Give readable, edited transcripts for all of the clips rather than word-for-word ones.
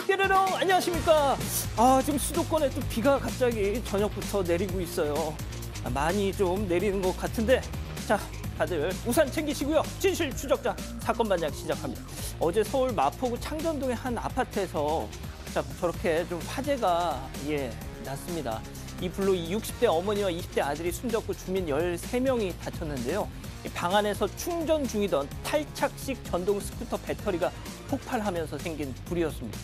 띠르릉 안녕하십니까. 지금 수도권에 또 비가 갑자기 저녁부터 내리고 있어요. 많이 좀 내리는 것 같은데 자 다들 우산 챙기시고요. 진실 추적자 사건 반장 시작합니다. 어제 서울 마포구 창전동의 한 아파트에서 자 저렇게 좀 화재가 났습니다. 이 불로 60대 어머니와 20대 아들이 숨졌고 주민 13명이 다쳤는데요. 방 안에서 충전 중이던 탈착식 전동 스쿠터 배터리가 폭발하면서 생긴 불이었습니다.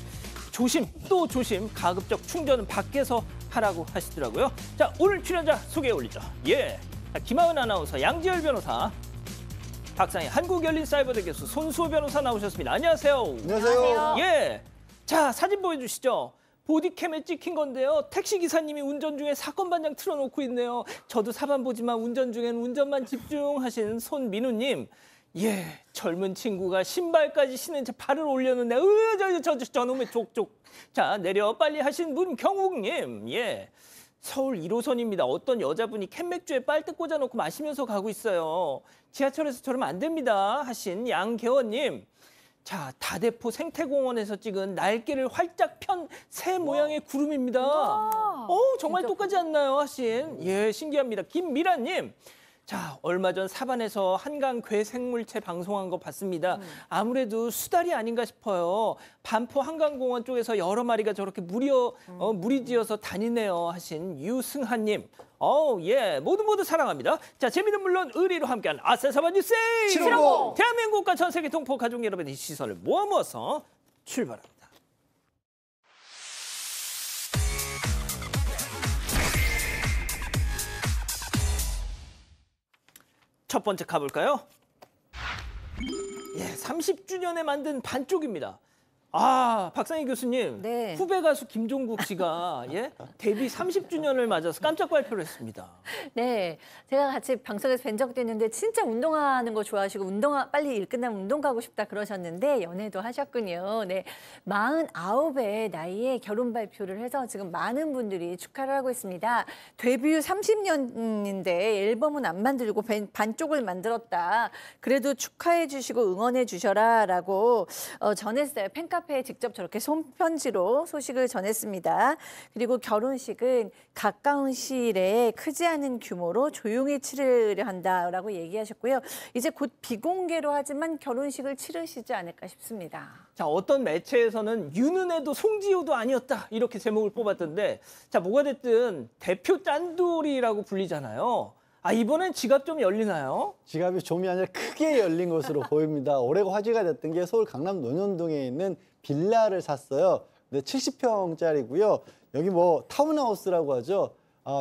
조심 또 조심, 가급적 충전은 밖에서 하라고 하시더라고요. 자, 오늘 출연자 소개해 올리죠. 자, 김하은 아나운서, 양지열 변호사, 박상희 한국열린사이버대 교수, 손수호 변호사 나오셨습니다. 안녕하세요. 안녕하세요. 자, 사진 보여주시죠. 보디캠에 찍힌 건데요. 택시기사님이 운전 중에 사건 반장 틀어놓고 있네요. 저도 사반 보지만 운전 중엔 운전만 집중하신 손민우님. 젊은 친구가 신발까지 신은 채 발을 올렸는데 저놈의 족족. 자, 내려 빨리 하신 문경욱님. 서울 1호선입니다. 어떤 여자분이 캔맥주에 빨대 꽂아놓고 마시면서 가고 있어요. 지하철에서 저러면 안 됩니다 하신 양계원님. 자, 다대포 생태공원에서 찍은 날개를 활짝 편 새 모양의 구름입니다. 정말 똑같지 않나요 하신. 신기합니다. 김미라님. 자, 얼마 전 사반에서 한강 괴생물체 방송한 거 봤습니다. 아무래도 수달이 아닌가 싶어요. 반포 한강공원 쪽에서 여러 마리가 저렇게 무리지어서 다니네요 하신 유승한님. 모두 사랑합니다. 자, 재미는 물론 의리로 함께하는 아싸사반 뉴스 750. 대한민국과 전 세계 동포 가족 여러분의 시선을 모아서 출발합니다. 첫 번째 가볼까요? 30주년에 만든 반쪽입니다. 박상희 교수님, 네. 후배 가수 김종국 씨가 데뷔 30주년을 맞아서 깜짝 발표를 했습니다. 네, 제가 같이 방송에서 뵌 적도 있는데 진짜 운동하는 거 좋아하시고 빨리 일 끝나면 운동 가고 싶다 그러셨는데 연애도 하셨군요. 네, 49의 나이에 결혼 발표를 해서 지금 많은 분들이 축하를 하고 있습니다. 데뷔 30년인데 앨범은 안 만들고 반쪽을 만들었다. 그래도 축하해 주시고 응원해 주셔라라고 전했어요. 팬카페에 직접 저렇게 손편지로 소식을 전했습니다. 그리고 결혼식은 가까운 시일에 크지 않은 규모로 조용히 치르려 한다라고 얘기하셨고요. 이제 곧 비공개로 하지만 결혼식을 치르시지 않을까 싶습니다. 자, 어떤 매체에서는 윤은혜도 송지효도 아니었다 이렇게 제목을 뽑았던데 자, 뭐가 됐든 대표 짠돌이라고 불리잖아요. 이번엔 지갑 좀 열리나요? 지갑이 좀이 아니라 크게 열린 것으로 보입니다. 올해 화제가 됐던 게 서울 강남 논현동에 있는 빌라를 샀어요. 근데 70평짜리고요. 여기 뭐 타운하우스라고 하죠.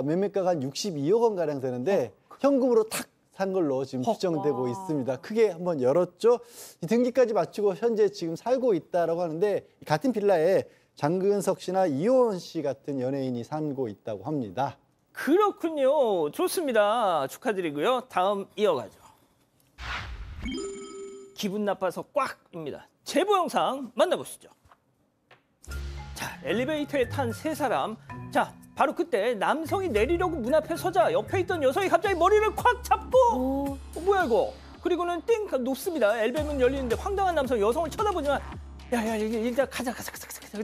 매매가가 한 62억 원 가량 되는데 현금으로 탁 산 걸로 지금 추정되고 있습니다. 크게 한번 열었죠. 이 등기까지 마치고 현재 지금 살고 있다라고 하는데 같은 빌라에 장근석 씨나 이효원 씨 같은 연예인이 살고 있다고 합니다. 그렇군요. 좋습니다. 축하드리고요. 다음 이어가죠. 기분 나빠서 꽉입니다. 제보 영상 만나보시죠. 자, 엘리베이터에 탄 세 사람. 자, 바로 그때 남성이 내리려고 문 앞에 서자 옆에 있던 여성이 갑자기 머리를 콱 잡고 뭐야 이거. 그리고는 띵 높습니다. 엘리베이터 문 열리는데 황당한 남성이 여성을 쳐다보지만 야 일단 가자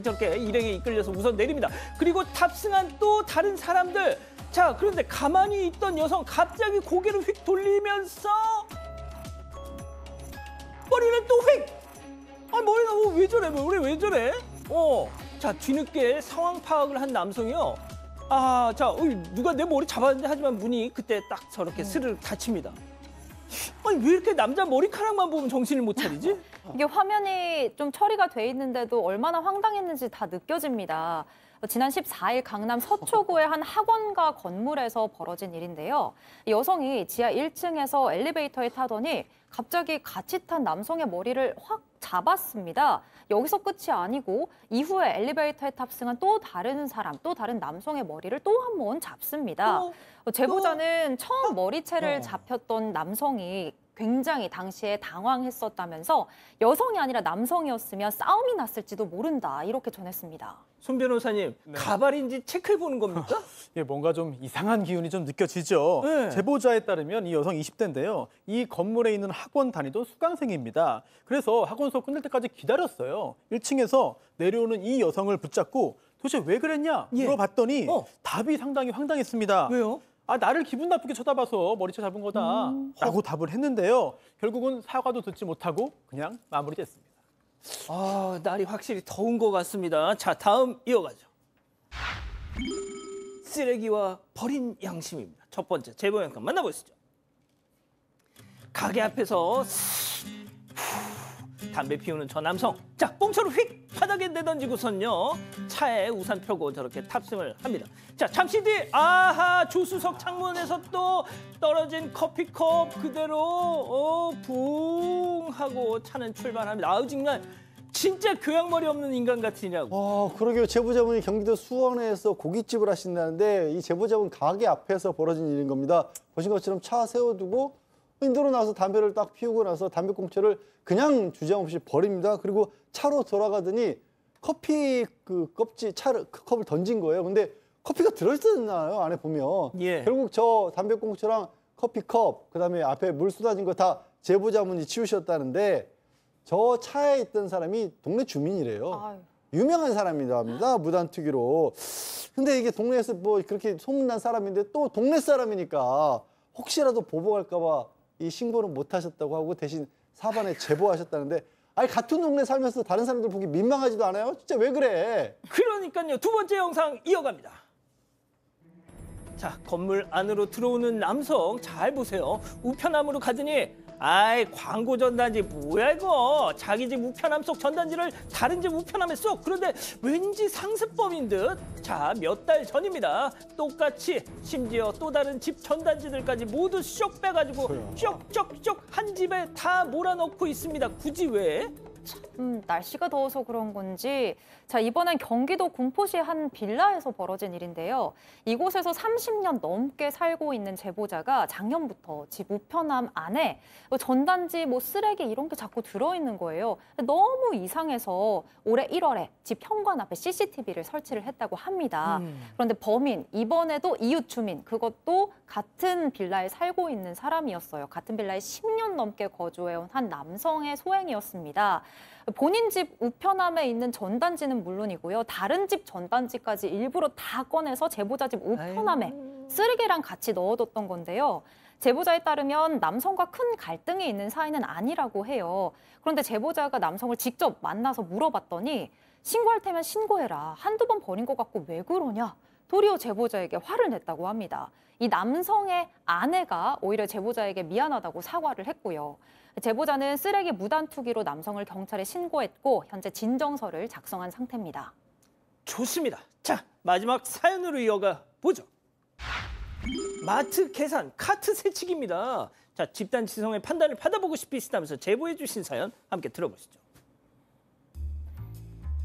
저렇게 일행에 이끌려서 우선 내립니다. 그리고 탑승한 또 다른 사람들. 자, 그런데 가만히 있던 여성 갑자기 고개를 휙 돌리면서 머리를 또 휙! 머리가 왜 저래? 왜 저래? 자, 뒤늦게 상황 파악을 한 남성이요. 누가 내 머리 잡았는데 하지만 문이 그때 딱 저렇게 스르륵 닫힙니다. 왜 이렇게 남자 머리카락만 보면 정신을 못 차리지? 이게 화면이 좀 처리가 돼 있는데도 얼마나 황당했는지 다 느껴집니다. 지난 14일 강남 서초구의 한 학원가 건물에서 벌어진 일인데요. 여성이 지하 1층에서 엘리베이터에 타더니 갑자기 같이 탄 남성의 머리를 확 잡았습니다. 여기서 끝이 아니고 이후에 엘리베이터에 탑승한 또 다른 남성의 머리를 또 한 번 잡습니다. 제보자는 처음 머리채를 잡혔던 남성이 굉장히 당시에 당황했었다면서 여성이 아니라 남성이었으면 싸움이 났을지도 모른다 이렇게 전했습니다. 손 변호사님, 네. 가발인지 체크해 보는 겁니까? 예, 뭔가 좀 이상한 기운이 좀 느껴지죠. 네. 제보자에 따르면 이 여성 20대인데요. 이 건물에 있는 학원 다니던 수강생입니다. 그래서 학원 수업 끝날 때까지 기다렸어요. 1층에서 내려오는 이 여성을 붙잡고 도대체 왜 그랬냐 예. 물어봤더니 어. 답이 상당히 황당했습니다. 왜요? 아, 나를 기분 나쁘게 쳐다봐서 머리채 잡은 거다 라고 답을 했는데요. 결국은 사과도 듣지 못하고 그냥 마무리됐습니다. 아, 날이 확실히 더운 것 같습니다. 자, 다음 이어가죠. 쓰레기와 버린 양심입니다. 첫 번째 제보 영상 만나보시죠. 가게 앞에서 담배 피우는 저 남성. 자, 뽕차로 휙 바닥에 내던지고선요. 차에 우산 펴고 저렇게 탑승을 합니다. 자, 잠시 뒤 아하 조수석 창문에서 또 떨어진 커피컵 그대로 붕 하고 차는 출발합니다. 아우 정말 진짜 교양머리 없는 인간 같으냐고. 그러게요. 제보자분이 경기도 수원에서 고깃집을 하신다는데 이 제보자분 가게 앞에서 벌어진 일인 겁니다. 보신 것처럼 차 세워두고 인도로 나서 담배를 딱 피우고 나서 담배꽁초를 그냥 주저없이 버립니다. 그리고 차로 돌아가더니 커피 그 껍질 컵을 던진 거예요. 근데 커피가 들어있었나요? 안에 보면. 예. 결국 저 담배꽁초랑 커피컵 그다음에 앞에 물 쏟아진 거 다 제보자분이 치우셨다는데 저 차에 있던 사람이 동네 주민이래요. 아유. 유명한 사람이랍니다. 무단투기로. 근데 이게 동네에서 뭐 그렇게 소문난 사람인데 또 동네 사람이니까 혹시라도 보복할까 봐 이 신고는 못 하셨다고 하고 대신 사반에 제보하셨다는데 아니 같은 동네 살면서 다른 사람들 보기 민망하지도 않아요? 진짜 왜 그래? 그러니까요. 두 번째 영상 이어갑니다. 자, 건물 안으로 들어오는 남성 잘 보세요. 우편함으로 가더니 아이 광고 전단지 뭐야 이거. 자기 집 우편함 속 전단지를 다른 집 우편함에 쏙. 그런데 왠지 상습범인 듯. 자, 몇 달 전입니다. 똑같이 심지어 또 다른 집 전단지들까지 모두 쏙 빼가지고 쪽쪽쪽 한 집에 다 몰아넣고 있습니다. 굳이 왜? 날씨가 더워서 그런 건지 자 이번엔 경기도 군포시의 한 빌라에서 벌어진 일인데요. 이곳에서 30년 넘게 살고 있는 제보자가 작년부터 집 우편함 안에 전단지, 쓰레기 이런 게 자꾸 들어있는 거예요. 너무 이상해서 올해 1월에 집 현관 앞에 CCTV를 설치를 했다고 합니다. 그런데 범인, 이번에도 이웃 주민, 그것도 같은 빌라에 살고 있는 사람이었어요. 같은 빌라에 10년 넘게 거주해온 한 남성의 소행이었습니다. 본인 집 우편함에 있는 전단지는 물론이고요. 다른 집 전단지까지 일부러 다 꺼내서 제보자 집 우편함에 쓰레기랑 같이 넣어뒀던 건데요. 제보자에 따르면 남성과 큰 갈등이 있는 사이는 아니라고 해요. 그런데 제보자가 남성을 직접 만나서 물어봤더니 신고할 테면 신고해라. 한두 번 버린 것 같고 왜 그러냐. 도리어 제보자에게 화를 냈다고 합니다. 이 남성의 아내가 오히려 제보자에게 미안하다고 사과를 했고요. 제보자는 쓰레기 무단 투기로 남성을 경찰에 신고했고 현재 진정서를 작성한 상태입니다. 좋습니다. 자, 마지막 사연으로 이어가 보죠. 마트 계산, 카트 세치기입니다. 자, 집단 지성의 판단을 받아보고 싶으시다면서 제보해 주신 사연 함께 들어보시죠.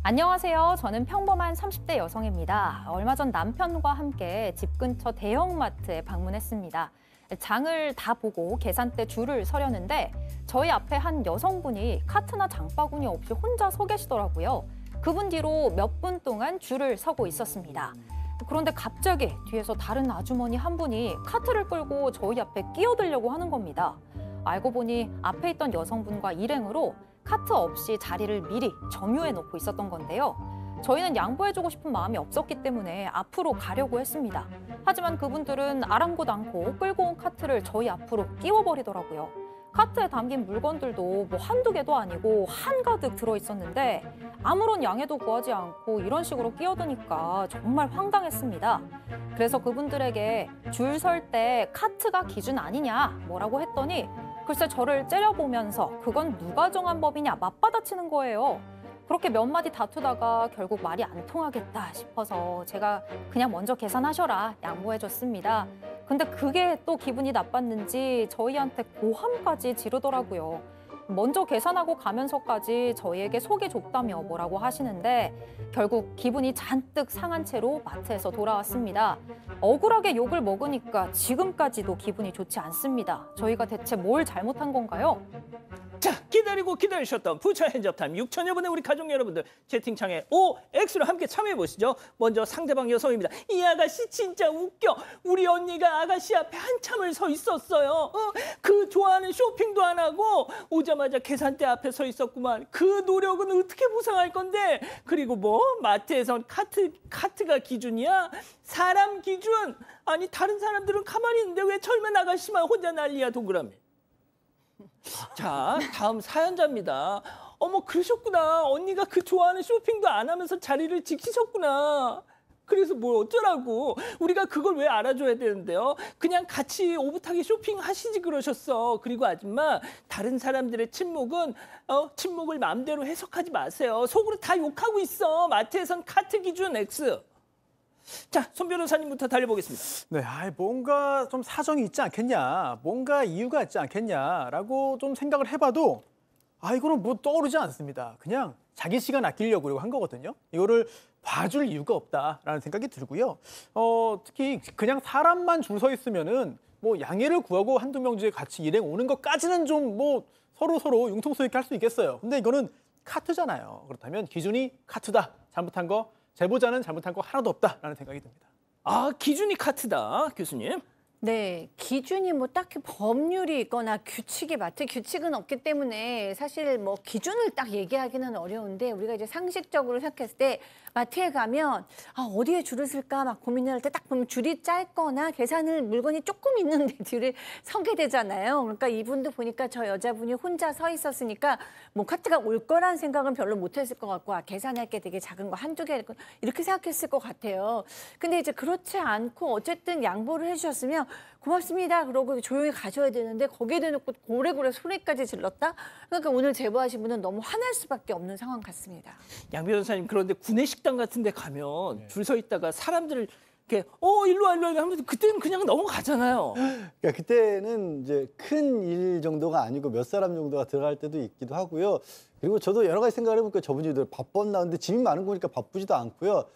안녕하세요. 저는 평범한 30대 여성입니다. 얼마 전 남편과 함께 집 근처 대형마트에 방문했습니다. 장을 다 보고 계산대 줄을 서려는데 저희 앞에 한 여성분이 카트나 장바구니 없이 혼자 서 계시더라고요. 그분 뒤로 몇 분 동안 줄을 서고 있었습니다. 그런데 갑자기 뒤에서 다른 아주머니 한 분이 카트를 끌고 저희 앞에 끼어들려고 하는 겁니다. 알고 보니 앞에 있던 여성분과 일행으로 카트 없이 자리를 미리 점유해 놓고 있었던 건데요. 저희는 양보해주고 싶은 마음이 없었기 때문에 앞으로 가려고 했습니다. 하지만 그분들은 아랑곳 않고 끌고 온 카트를 저희 앞으로 끼워버리더라고요. 카트에 담긴 물건들도 한두 개도 아니고 한가득 들어있었는데 아무런 양해도 구하지 않고 이런 식으로 끼어드니까 정말 황당했습니다. 그래서 그분들에게 줄 설 때 카트가 기준 아니냐 뭐라고 했더니 글쎄 저를 째려보면서 그건 누가 정한 법이냐 맞받아치는 거예요. 그렇게 몇 마디 다투다가 결국 말이 안 통하겠다 싶어서 제가 그냥 먼저 계산하셔라 양보해줬습니다. 근데 그게 또 기분이 나빴는지 저희한테 고함까지 지르더라고요. 먼저 계산하고 가면서까지 저희에게 속이 좁다며 뭐라고 하시는데 결국 기분이 잔뜩 상한 채로 마트에서 돌아왔습니다. 억울하게 욕을 먹으니까 지금까지도 기분이 좋지 않습니다. 저희가 대체 뭘 잘못한 건가요? 자, 기다리고 기다리셨던 부처 핸즈업타임 6천여 분의 우리 가족 여러분들 채팅창에 OX로 함께 참여해보시죠. 먼저 상대방 여성입니다. 이 아가씨 진짜 웃겨. 우리 언니가 아가씨 앞에 한참을 서 있었어요. 그 좋아하는 쇼핑도 안 하고 오자마자 계산대 앞에 서 있었구만. 그 노력은 어떻게 보상할 건데. 그리고 뭐 마트에선 카트가 기준이야? 사람 기준. 아니 다른 사람들은 가만히 있는데 왜 젊은 아가씨만 혼자 난리야 동그라미. 자, 다음 사연자입니다. 어머 그러셨구나. 언니가 그 좋아하는 쇼핑도 안 하면서 자리를 지키셨구나. 그래서 뭘 어쩌라고. 우리가 그걸 왜 알아줘야 되는데요. 그냥 같이 오붓하게 쇼핑하시지 그러셨어. 그리고 아줌마 다른 사람들의 침묵은 침묵을 마음대로 해석하지 마세요. 속으로 다 욕하고 있어. 마트에선 카트 기준 X. 자, 손 변호사님부터 달려보겠습니다. 네, 뭔가 좀 사정이 있지 않겠냐, 뭔가 이유가 있지 않겠냐라고 좀 생각을 해봐도 이거는 뭐 떠오르지 않습니다. 그냥 자기 시간 아끼려고 한 거거든요. 이거를 봐줄 이유가 없다라는 생각이 들고요. 특히 그냥 사람만 줄 서 있으면은 뭐 양해를 구하고 한두 명 중에 같이 일행 오는 것까지는 좀 뭐 서로 융통성 있게 할 수 있겠어요. 근데 이거는 카트잖아요. 그렇다면 기준이 카트다. 잘못한 거, 제보자는 잘못한 거 하나도 없다라는 생각이 듭니다. 아, 기준이 카트다, 교수님. 네, 기준이 뭐 딱히 법률이 있거나 마트 규칙은 없기 때문에 사실 뭐 기준을 딱 얘기하기는 어려운데 우리가 이제 상식적으로 생각했을 때 마트에 가면 어디에 줄을 쓸까 막 고민을 할 때 딱 보면 줄이 짧거나 계산을 물건이 조금 있는데 줄을 서게 되잖아요. 그러니까 이분도 보니까 저 여자분이 혼자 서 있었으니까 뭐 카트가 올 거란 생각은 별로 못했을 것 같고 계산할 게 되게 작은 거 한두 개 이렇게 생각했을 것 같아요. 근데 이제 그렇지 않고 어쨌든 양보를 해주셨으면 고맙습니다. 그러고 조용히 가셔야 되는데 거기에 대놓고 고래고래 소리까지 질렀다? 그러니까 오늘 제보하신 분은 너무 화날 수밖에 없는 상황 같습니다. 양 변호사님, 그런데 구내식당 같은 데 가면 줄 서 있다가 사람들을 이렇게 일로 와 하면서 그때는 그냥 넘어가잖아요. 그러니까 그때는 이제 큰 일 정도가 아니고 몇 사람 정도가 들어갈 때도 있기도 하고요. 그리고 저도 여러 가지 생각을 해보니까 저분들이 바빴나 근데 짐이 많은 거니까 바쁘지도 않고요.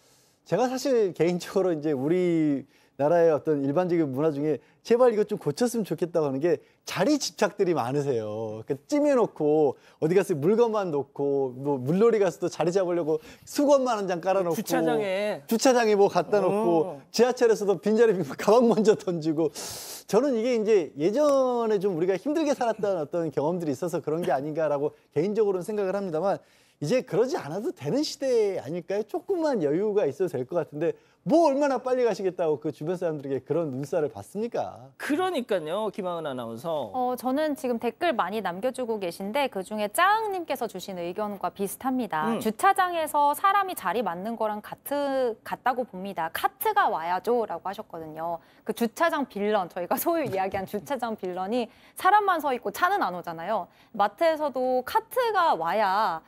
제가 사실 개인적으로 이제 우리 나라의 어떤 일반적인 문화 중에 제발 이거 좀 고쳤으면 좋겠다고 하는 게 자리 집착들이 많으세요. 그러니까 찜해놓고 어디 가서 물건만 놓고 뭐 물놀이 가서도 자리 잡으려고 수건만 한 장 깔아놓고 주차장에 뭐 갖다 놓고 지하철에서도 빈자리 빈 가방 먼저 던지고 저는 이게 이제 예전에 좀 우리가 힘들게 살았던 어떤 경험들이 있어서 그런 게 아닌가라고 개인적으로는 생각을 합니다만 이제 그러지 않아도 되는 시대 아닐까요? 조금만 여유가 있어도 될 것 같은데 뭐 얼마나 빨리 가시겠다고 그 주변 사람들에게 그런 눈살을 받습니까? 그러니까요, 김하은 아나운서. 저는 지금 댓글 많이 남겨주고 계신데 그중에 짜응님께서 주신 의견과 비슷합니다. 주차장에서 사람이 자리 맞는 거랑 같다고 봅니다. 카트가 와야죠 라고 하셨거든요. 그 주차장 빌런, 저희가 소위 이야기한 주차장 빌런이 사람만 서 있고 차는 안 오잖아요. 마트에서도 카트가 와야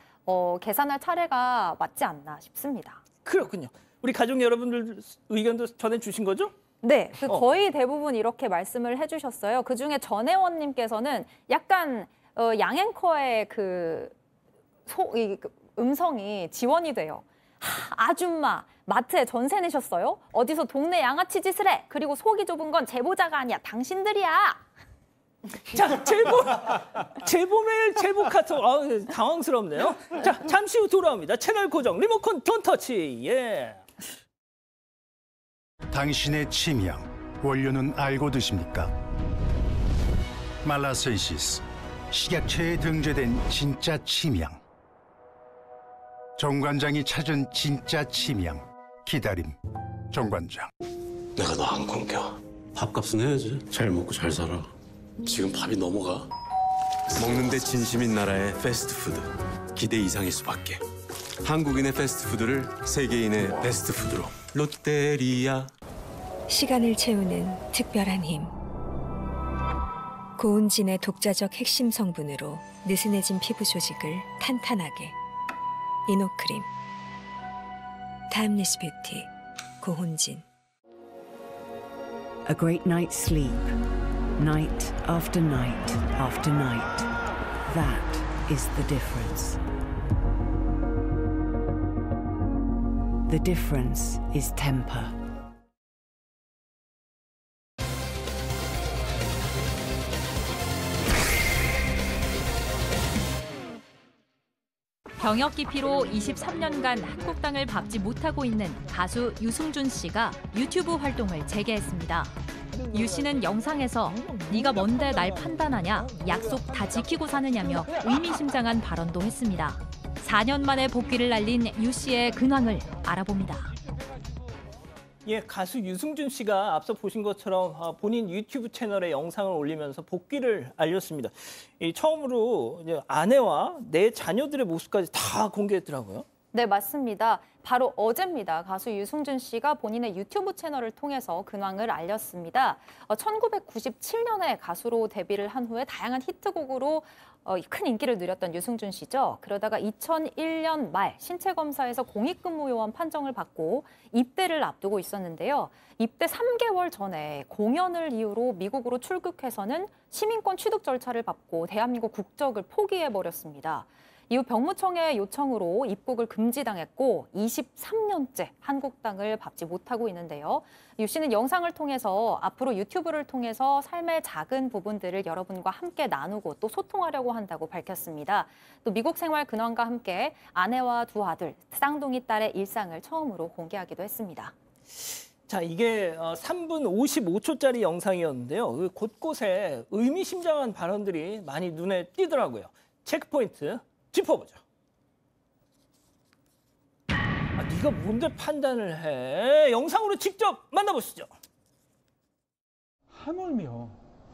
계산할 차례가 맞지 않나 싶습니다. 그렇군요. 우리 가족 여러분들 의견도 전해주신 거죠? 네, 거의 대부분 이렇게 말씀을 해주셨어요. 그중에 전혜원님께서는 약간 양앵커의 그 음성이 지원이 돼요. 아줌마, 마트에 전세 내셨어요? 어디서 동네 양아치 짓을 해? 그리고 속이 좁은 건 제보자가 아니야, 당신들이야. 자, 제보 메일, 제보 카톡. 당황스럽네요. 자, 잠시 후 돌아옵니다. 채널 고정, 리모컨 돈터치. 예. 당신의 취향, 원료는 알고 드십니까? 말라센시스, 식약처에 등재된 진짜 취향. 정관장이 찾은 진짜 취향. 기다림, 정관장. 내가 너 안 굶겨. 밥값은 해야지. 잘 먹고 잘 살아. 지금 밥이 넘어가. 먹는데 진심인 나라의 패스트푸드. 기대 이상일 수밖에. 한국인의 패스트푸드를 세계인의 베스트푸드로. 롯데리아. 시간을 채우는 특별한 힘. 고운진의 독자적 핵심 성분으로 느슨해진 피부 조직을 탄탄하게. 이노크림. 타임리스 뷰티. 고운진. A great night's sleep. Night after night after night. That is the difference. The difference is temper. 병역 기피로 23년간 한국땅을 밟지 못하고 있는 가수 유승준 씨가 유튜브 활동을 재개했습니다. 유 씨는 영상에서 네가 뭔데 날 판단하냐, 약속 다 지키고 사느냐며 의미심장한 발언도 했습니다. 4년 만에 복귀를 알린 유 씨의 근황을 알아봅니다. 예, 가수 유승준 씨가 앞서 보신 것처럼 본인 유튜브 채널에 영상을 올리면서 복귀를 알렸습니다. 처음으로 이제 아내와 내 자녀들의 모습까지 다 공개했더라고요. 네, 맞습니다. 바로 어제입니다. 가수 유승준 씨가 본인의 유튜브 채널을 통해서 근황을 알렸습니다. 1997년에 가수로 데뷔를 한 후에 다양한 히트곡으로 큰 인기를 누렸던 유승준 씨죠. 그러다가 2001년 말 신체 검사에서 공익근무 요원 판정을 받고 입대를 앞두고 있었는데요. 입대 3개월 전에 공연을 이유로 미국으로 출국해서는 시민권 취득 절차를 밟고 대한민국 국적을 포기해버렸습니다. 이후 병무청의 요청으로 입국을 금지당했고 23년째 한국 땅을 밟지 못하고 있는데요. 유 씨는 영상을 통해서 앞으로 유튜브를 통해서 삶의 작은 부분들을 여러분과 함께 나누고 또 소통하려고 한다고 밝혔습니다. 또 미국 생활 근황과 함께 아내와 두 아들, 쌍둥이 딸의 일상을 처음으로 공개하기도 했습니다. 자, 이게 3분 55초짜리 영상이었는데요. 곳곳에 의미심장한 발언들이 많이 눈에 띄더라고요. 체크포인트 짚어보죠. 네가 뭔데 판단을 해? 영상으로 직접 만나보시죠. 하물며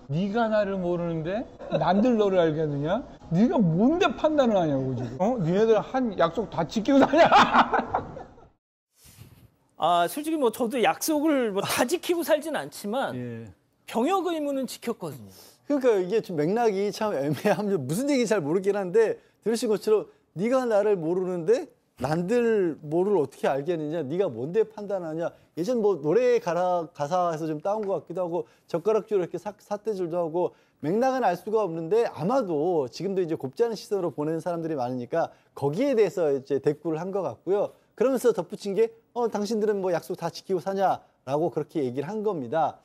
네가 나를 모르는데 남들 너를 알겠느냐? 네가 뭔데 판단을 하냐고 지금. 니네들 한 약속 다 지키고 사냐? 솔직히 뭐 저도 약속을 뭐 다 지키고 살진 않지만 예. 병역 의무는 지켰거든요. 그러니까 이게 좀 맥락이 참 애매합니다. 무슨 얘기인지 잘 모르긴 한데 들으신 것처럼 네가 나를 모르는데 남들 뭐를 어떻게 알겠느냐, 네가 뭔데 판단하냐. 예전 뭐 노래 가사에서 좀 따온 것 같기도 하고 젓가락질로 이렇게 삿대질도 하고 맥락은 알 수가 없는데 아마도 지금도 이제 곱지 않은 시선으로 보는 사람들이 많으니까 거기에 대해서 이제 대꾸를 한 것 같고요. 그러면서 덧붙인 게 당신들은 뭐 약속 다 지키고 사냐라고 그렇게 얘기를 한 겁니다.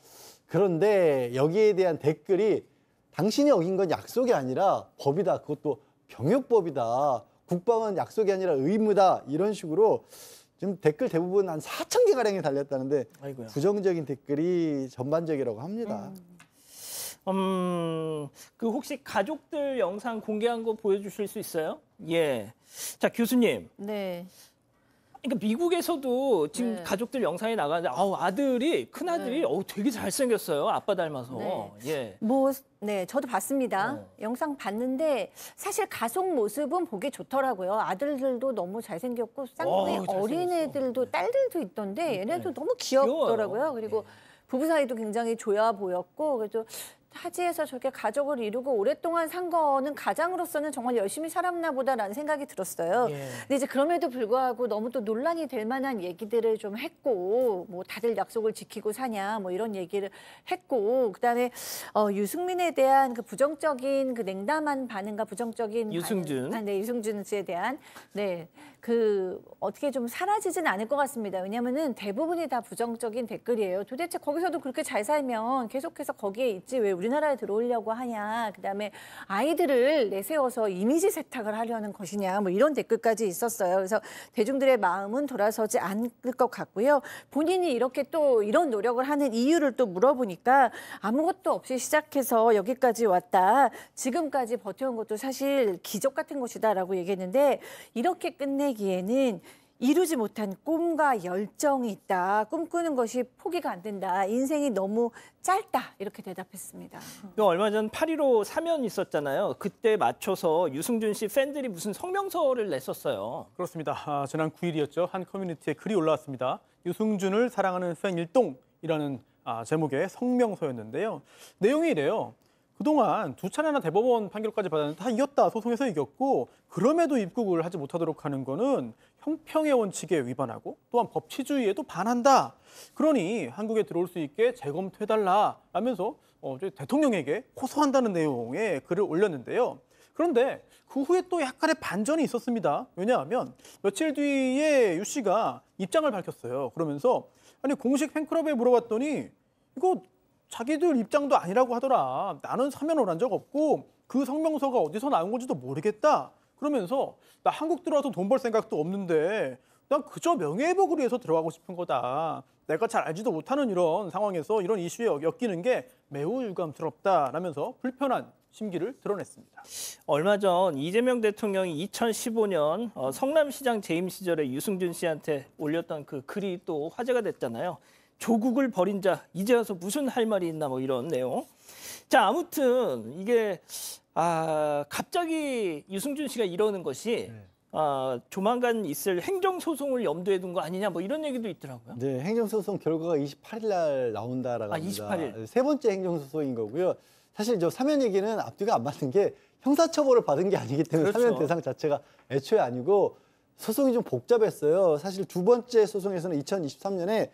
그런데 여기에 대한 댓글이 당신이 어긴 건 약속이 아니라 법이다. 그것도 병역법이다. 국방은 약속이 아니라 의무다. 이런 식으로 지금 댓글 대부분 한 4,000개 가량이 달렸다는데 아이고야. 부정적인 댓글이 전반적이라고 합니다. 그 혹시 가족들 영상 공개한 거 보여주실 수 있어요? 예. 자, 교수님. 네. 그러니까 미국에서도 지금 네. 가족들 영상이 나가는데 아들이 큰아들이 되게 잘생겼어요. 아빠 닮아서. 네. 예. 네, 저도 봤습니다. 영상 봤는데 사실 가족 모습은 보기 좋더라고요. 아들들도 너무 잘생겼고 쌍둥이 어린애들도 딸들도 있던데 얘네도 너무 귀엽더라고요. 귀여워요. 그리고 부부 사이도 굉장히 좋아 보였고 그래도 타지에서 저렇게 가족을 이루고 오랫동안 산 거는 가장으로서는 정말 열심히 살았나 보다라는 생각이 들었어요. 예. 근데 이제 그럼에도 불구하고 너무 또 논란이 될 만한 얘기들을 좀 했고 뭐 다들 약속을 지키고 사냐 뭐 이런 얘기를 했고 그다음에 유승민에 대한 그 부정적인 그 냉담한 반응과 부정적인 유승준. 네, 유승준 씨에 대한 그 어떻게 좀 사라지진 않을 것 같습니다. 왜냐하면은 대부분이 다 부정적인 댓글이에요. 도대체 거기서도 그렇게 잘 살면 계속해서 거기에 있지 왜 우리나라에 들어오려고 하냐. 그다음에 아이들을 내세워서 이미지 세탁을 하려는 것이냐. 뭐 이런 댓글까지 있었어요. 그래서 대중들의 마음은 돌아서지 않을 것 같고요. 본인이 이렇게 또 이런 노력을 하는 이유를 또 물어보니까 아무것도 없이 시작해서 여기까지 왔다. 지금까지 버텨온 것도 사실 기적 같은 것이다라고 얘기했는데 이렇게 끝내기에는 이루지 못한 꿈과 열정이 있다. 꿈꾸는 것이 포기가 안 된다. 인생이 너무 짧다. 이렇게 대답했습니다. 얼마 전 8.15 사면 있었잖아요. 그때 맞춰서 유승준 씨 팬들이 무슨 성명서를 냈었어요. 그렇습니다. 지난 9일이었죠. 한 커뮤니티에 글이 올라왔습니다. 유승준을 사랑하는 팬 일동이라는 제목의 성명서였는데요. 내용이 이래요. 그동안 두 차례나 대법원 판결까지 받았는데 다 이겼다. 소송에서 이겼고 그럼에도 입국을 하지 못하도록 하는 거는 형평의 원칙에 위반하고 또한 법치주의에도 반한다. 그러니 한국에 들어올 수 있게 재검토해달라 라면서 대통령에게 호소한다는 내용의 글을 올렸는데요. 그런데 그 후에 또 약간의 반전이 있었습니다. 왜냐하면 며칠 뒤에 유 씨가 입장을 밝혔어요. 그러면서 아니 공식 팬클럽에 물어봤더니 이거 자기들 입장도 아니라고 하더라. 나는 서면을 한 적 없고 그 성명서가 어디서 나온 건지도 모르겠다. 그러면서 나 한국 들어와서 돈 벌 생각도 없는데 난 그저 명예회복을 위해서 들어가고 싶은 거다. 내가 잘 알지도 못하는 이런 상황에서 이런 이슈에 엮이는 게 매우 유감스럽다라면서 불편한 심기를 드러냈습니다. 얼마 전 이재명 대통령이 2015년 성남시장 재임 시절에 유승준 씨한테 올렸던 그 글이 또 화제가 됐잖아요. 조국을 버린 자 이제 와서 무슨 할 말이 있나 뭐 이런 내용. 자, 아무튼 이게 갑자기 유승준 씨가 이러는 것이 조만간 있을 행정소송을 염두에 둔 거 아니냐 뭐 이런 얘기도 있더라고요. 네, 행정소송 결과가 28일 날 나온다라고 합니다. 28일. 세 번째 행정소송인 거고요. 사실 저 사면 얘기는 앞뒤가 안 맞는 게 형사처벌을 받은 게 아니기 때문에 그렇죠. 사면 대상 자체가 애초에 아니고 소송이 좀 복잡했어요. 사실 두 번째 소송에서는 2023년에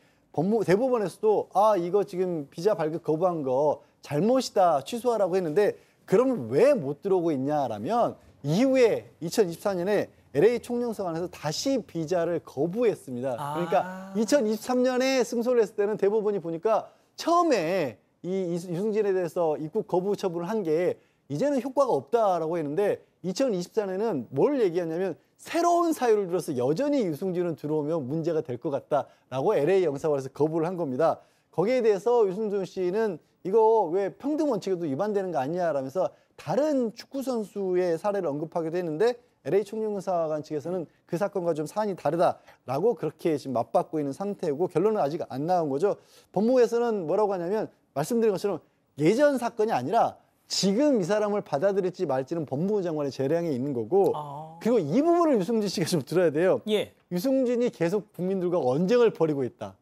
대법원에서도 이거 지금 비자 발급 거부한 거 잘못이다 취소하라고 했는데 그러면 왜 못 들어오고 있냐라면 이후에 2024년에 LA 총영사관에서 다시 비자를 거부했습니다. 그러니까 2023년에 승소를 했을 때는 대법원이 보니까 처음에 이 유승진에 대해서 입국 거부 처분을 한 게 이제는 효과가 없다라고 했는데 2024년에는 뭘 얘기하냐면 새로운 사유를 들어서 여전히 유승준은 들어오면 문제가 될 것 같다라고 LA 영사관에서 거부를 한 겁니다. 거기에 대해서 유승준 씨는 이거 왜 평등 원칙에도 위반되는 거 아니냐라면서 다른 축구 선수의 사례를 언급하기도 했는데 LA 총영사관 측에서는 그 사건과 좀 사안이 다르다라고 그렇게 지금 맞받고 있는 상태고 결론은 아직 안 나온 거죠. 법무부에서는 뭐라고 하냐면 말씀드린 것처럼 예전 사건이 아니라 지금 이 사람을 받아들일지 말지는 법무부 장관의 재량에 있는 거고 그리고 이 부분을 유승준 씨가 좀 들어야 돼요. 예. 유승준이 계속 국민들과 언쟁을 벌이고 있다.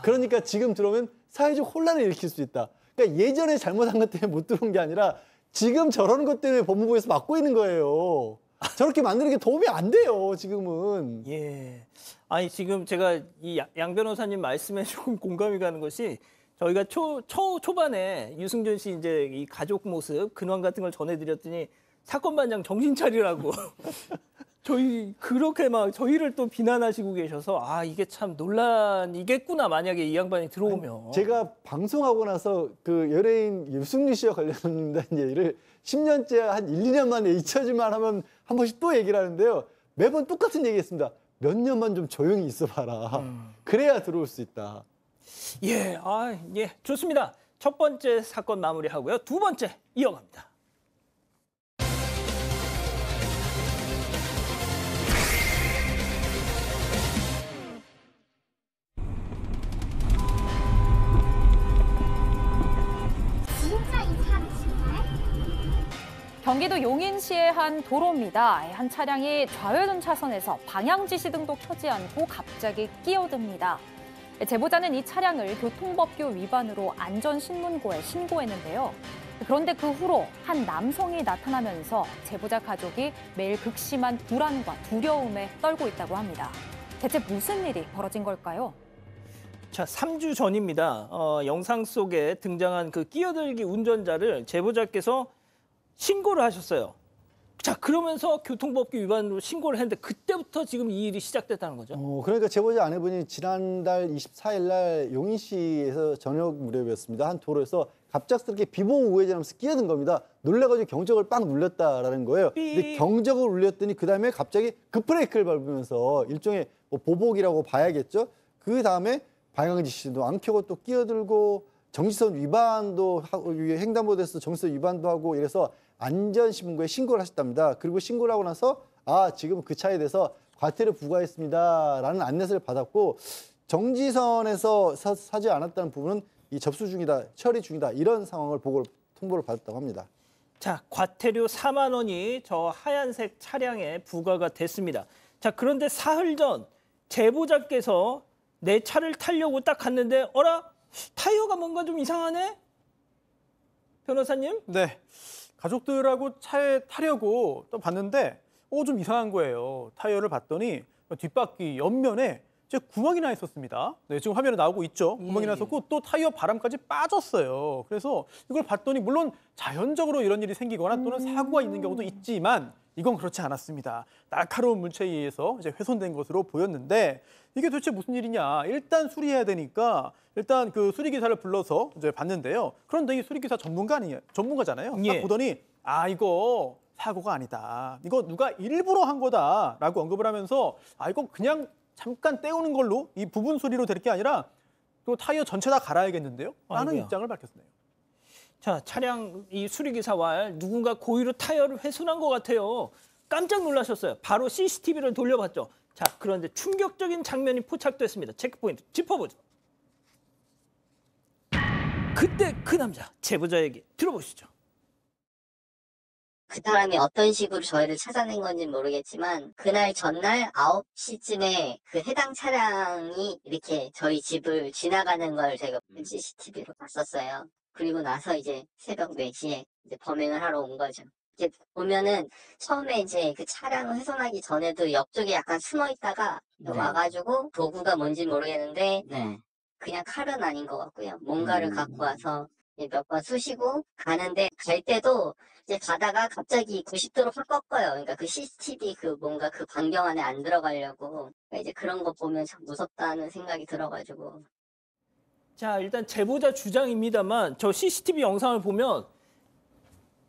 그러니까 지금 들어오면 사회적 혼란을 일으킬 수 있다. 그러니까 예전에 잘못한 것 때문에 못 들어온 게 아니라 지금 저런 것 때문에 법무부에서 막고 있는 거예요. 저렇게 만드는 게 도움이 안 돼요, 지금은. 예. 아니, 지금 제가 이 양 변호사님 말씀에 조금 공감이 가는 것이 저희가 초반에 유승준 씨 이제 이 가족 모습, 근황 같은 걸 전해드렸더니 사건 반장 정신 차리라고 저희 그렇게 막 저희를 또 비난하시고 계셔서 이게 참 논란이겠구나 만약에 이 양반이 들어오면. 제가 방송하고 나서 그 연예인 유승준 씨와 관련된 얘기를 10년째 한 1, 2년 만에 잊혀질만 하면 한 번씩 또 얘기를 하는데요. 매번 똑같은 얘기했습니다. 몇 년만 좀 조용히 있어봐라. 그래야 들어올 수 있다. 예, 예, 좋습니다. 첫 번째 사건 마무리하고요. 두 번째 이어갑니다. 경기도 용인시의 한 도로입니다. 한 차량이 좌회전 차선에서 방향지시등도 켜지 않고 갑자기 끼어듭니다. 제보자는 이 차량을 교통법규 위반으로 안전신문고에 신고했는데요. 그런데 그 후로 한 남성이 나타나면서 제보자 가족이 매일 극심한 불안과 두려움에 떨고 있다고 합니다. 대체 무슨 일이 벌어진 걸까요? 자, 3주 전입니다. 영상 속에 등장한 그 끼어들기 운전자를 제보자께서 신고를 하셨어요. 자, 그러면서 교통법규 위반으로 신고를 했는데 그때부터 지금 이 일이 시작됐다는 거죠. 그러니까 제보자 아내분이 지난달 24일 날 용인시에서 저녁 무렵이었습니다. 한 도로에서 갑작스럽게 비보호 우회전하면서 끼어든 겁니다. 놀라가지고 경적을 빵 눌렸다라는 거예요. 근데 경적을 울렸더니 그다음에 갑자기 급브레이크를 밟으면서 일종의 뭐 보복이라고 봐야겠죠. 그 다음에 방향지시도 안 켜고 또 끼어들고 정지선 위반도 하고 횡단보도에서 정지선 위반도 하고 이래서 안전신문고에 신고를 하셨답니다. 그리고 신고를 하고 나서 지금 그 차에 대해서 과태료 부과했습니다라는 안내서를 받았고 정지선에서 사지 않았다는 부분은 이 접수 중이다, 처리 중이다 이런 상황을 통보를 받았다고 합니다. 자, 과태료 4만 원이 저 하얀색 차량에 부과가 됐습니다. 자, 그런데 사흘 전 제보자께서 내 차를 타려고 딱 갔는데 어라? 타이어가 뭔가 좀 이상하네? 변호사님? 네. 가족들하고 차에 타려고 또 봤는데 좀 이상한 거예요. 타이어를 봤더니 뒷바퀴 옆면에 이제 구멍이 나 있었습니다. 네, 지금 화면에 나오고 있죠. 구멍이 나 있었고 또 타이어 바람까지 빠졌어요. 그래서 이걸 봤더니 물론 자연적으로 이런 일이 생기거나 또는 사고가 있는 경우도 있지만 이건 그렇지 않았습니다. 날카로운 물체에 의해서 이제 훼손된 것으로 보였는데 이게 도대체 무슨 일이냐? 일단 수리해야 되니까 일단 그 수리기사를 불러서 이제 봤는데요. 그런데 이 수리기사 전문가잖아요. 딱 보더니 아 이거 사고가 아니다. 이거 누가 일부러 한 거다라고 언급을 하면서 아 이거 그냥 잠깐 떼우는 걸로 이 부분 수리로 될 게 아니라 또 타이어 전체 다 갈아야겠는데요? 라는 입장을 밝혔네요. 자, 차량 이 수리기사와 누군가 고의로 타이어를 훼손한 것 같아요. 깜짝 놀라셨어요. 바로 CCTV를 돌려봤죠. 자, 그런데 충격적인 장면이 포착됐습니다. 체크포인트 짚어보죠. 그때 그 남자, 제보자 얘기 들어보시죠. 그 사람이 어떤 식으로 저희를 찾아낸 건지는 모르겠지만 그날 전날 9시쯤에 그 해당 차량이 이렇게 저희 집을 지나가는 걸 제가 CCTV로 봤었어요. 그리고 나서 이제 새벽 4시에 이제 범행을 하러 온 거죠. 이제 보면은 처음에 이제 그 차량을 훼손하기 전에도 옆쪽에 약간 숨어 있다가 와가지고 도구가 뭔지 모르겠는데 그냥 칼은 아닌 것 같고요. 뭔가를 갖고 와서 몇 번 쑤시고 가는데 갈 때도 이제 가다가 갑자기 90도로 확 꺾어요. 그러니까 그 CCTV 그 뭔가 그 반경 안에 안 들어가려고. 그러니까 이제 그런 거 보면 참 무섭다는 생각이 들어가지고. 자, 일단 제보자 주장입니다만 저 CCTV 영상을 보면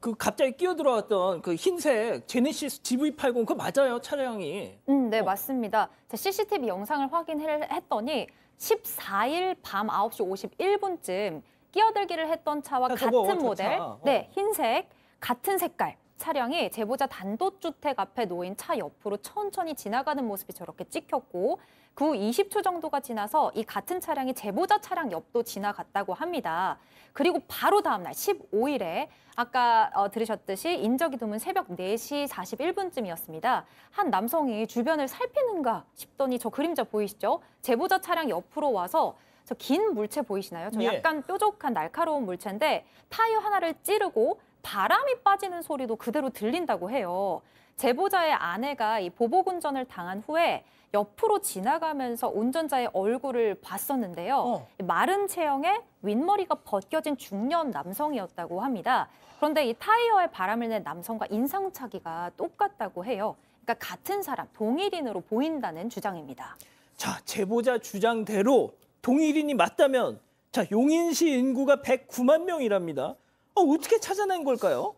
그 갑자기 끼어 들어왔던 그 흰색 제네시스 GV80 그거 맞아요, 차량이. 네, 맞습니다. 자, CCTV 영상을 확인했더니 14일 밤 9시 51분쯤 끼어들기를 했던 차와 같은 모델, 네, 흰색, 같은 색깔 차량이 제보자 단독주택 앞에 놓인 차 옆으로 천천히 지나가는 모습이 저렇게 찍혔고 그 후 20초 정도가 지나서 이 같은 차량이 제보자 차량 옆도 지나갔다고 합니다. 그리고 바로 다음 날 15일에 아까 들으셨듯이 인적이 드문 새벽 4시 41분쯤이었습니다. 한 남성이 주변을 살피는가 싶더니 저 그림자 보이시죠? 제보자 차량 옆으로 와서 저 긴 물체 보이시나요? 저 약간 뾰족한 날카로운 물체인데 타이어 하나를 찌르고 바람이 빠지는 소리도 그대로 들린다고 해요. 제보자의 아내가 이 보복운전을 당한 후에 옆으로 지나가면서 운전자의 얼굴을 봤었는데요. 마른 체형에 윗머리가 벗겨진 중년 남성이었다고 합니다. 그런데 이 타이어에 바람을 낸 남성과 인상착의가 똑같다고 해요. 그러니까 같은 사람, 동일인으로 보인다는 주장입니다. 자, 제보자 주장대로 동일인이 맞다면 자, 용인시 인구가 109만 명이랍니다. 어떻게 찾아낸 걸까요?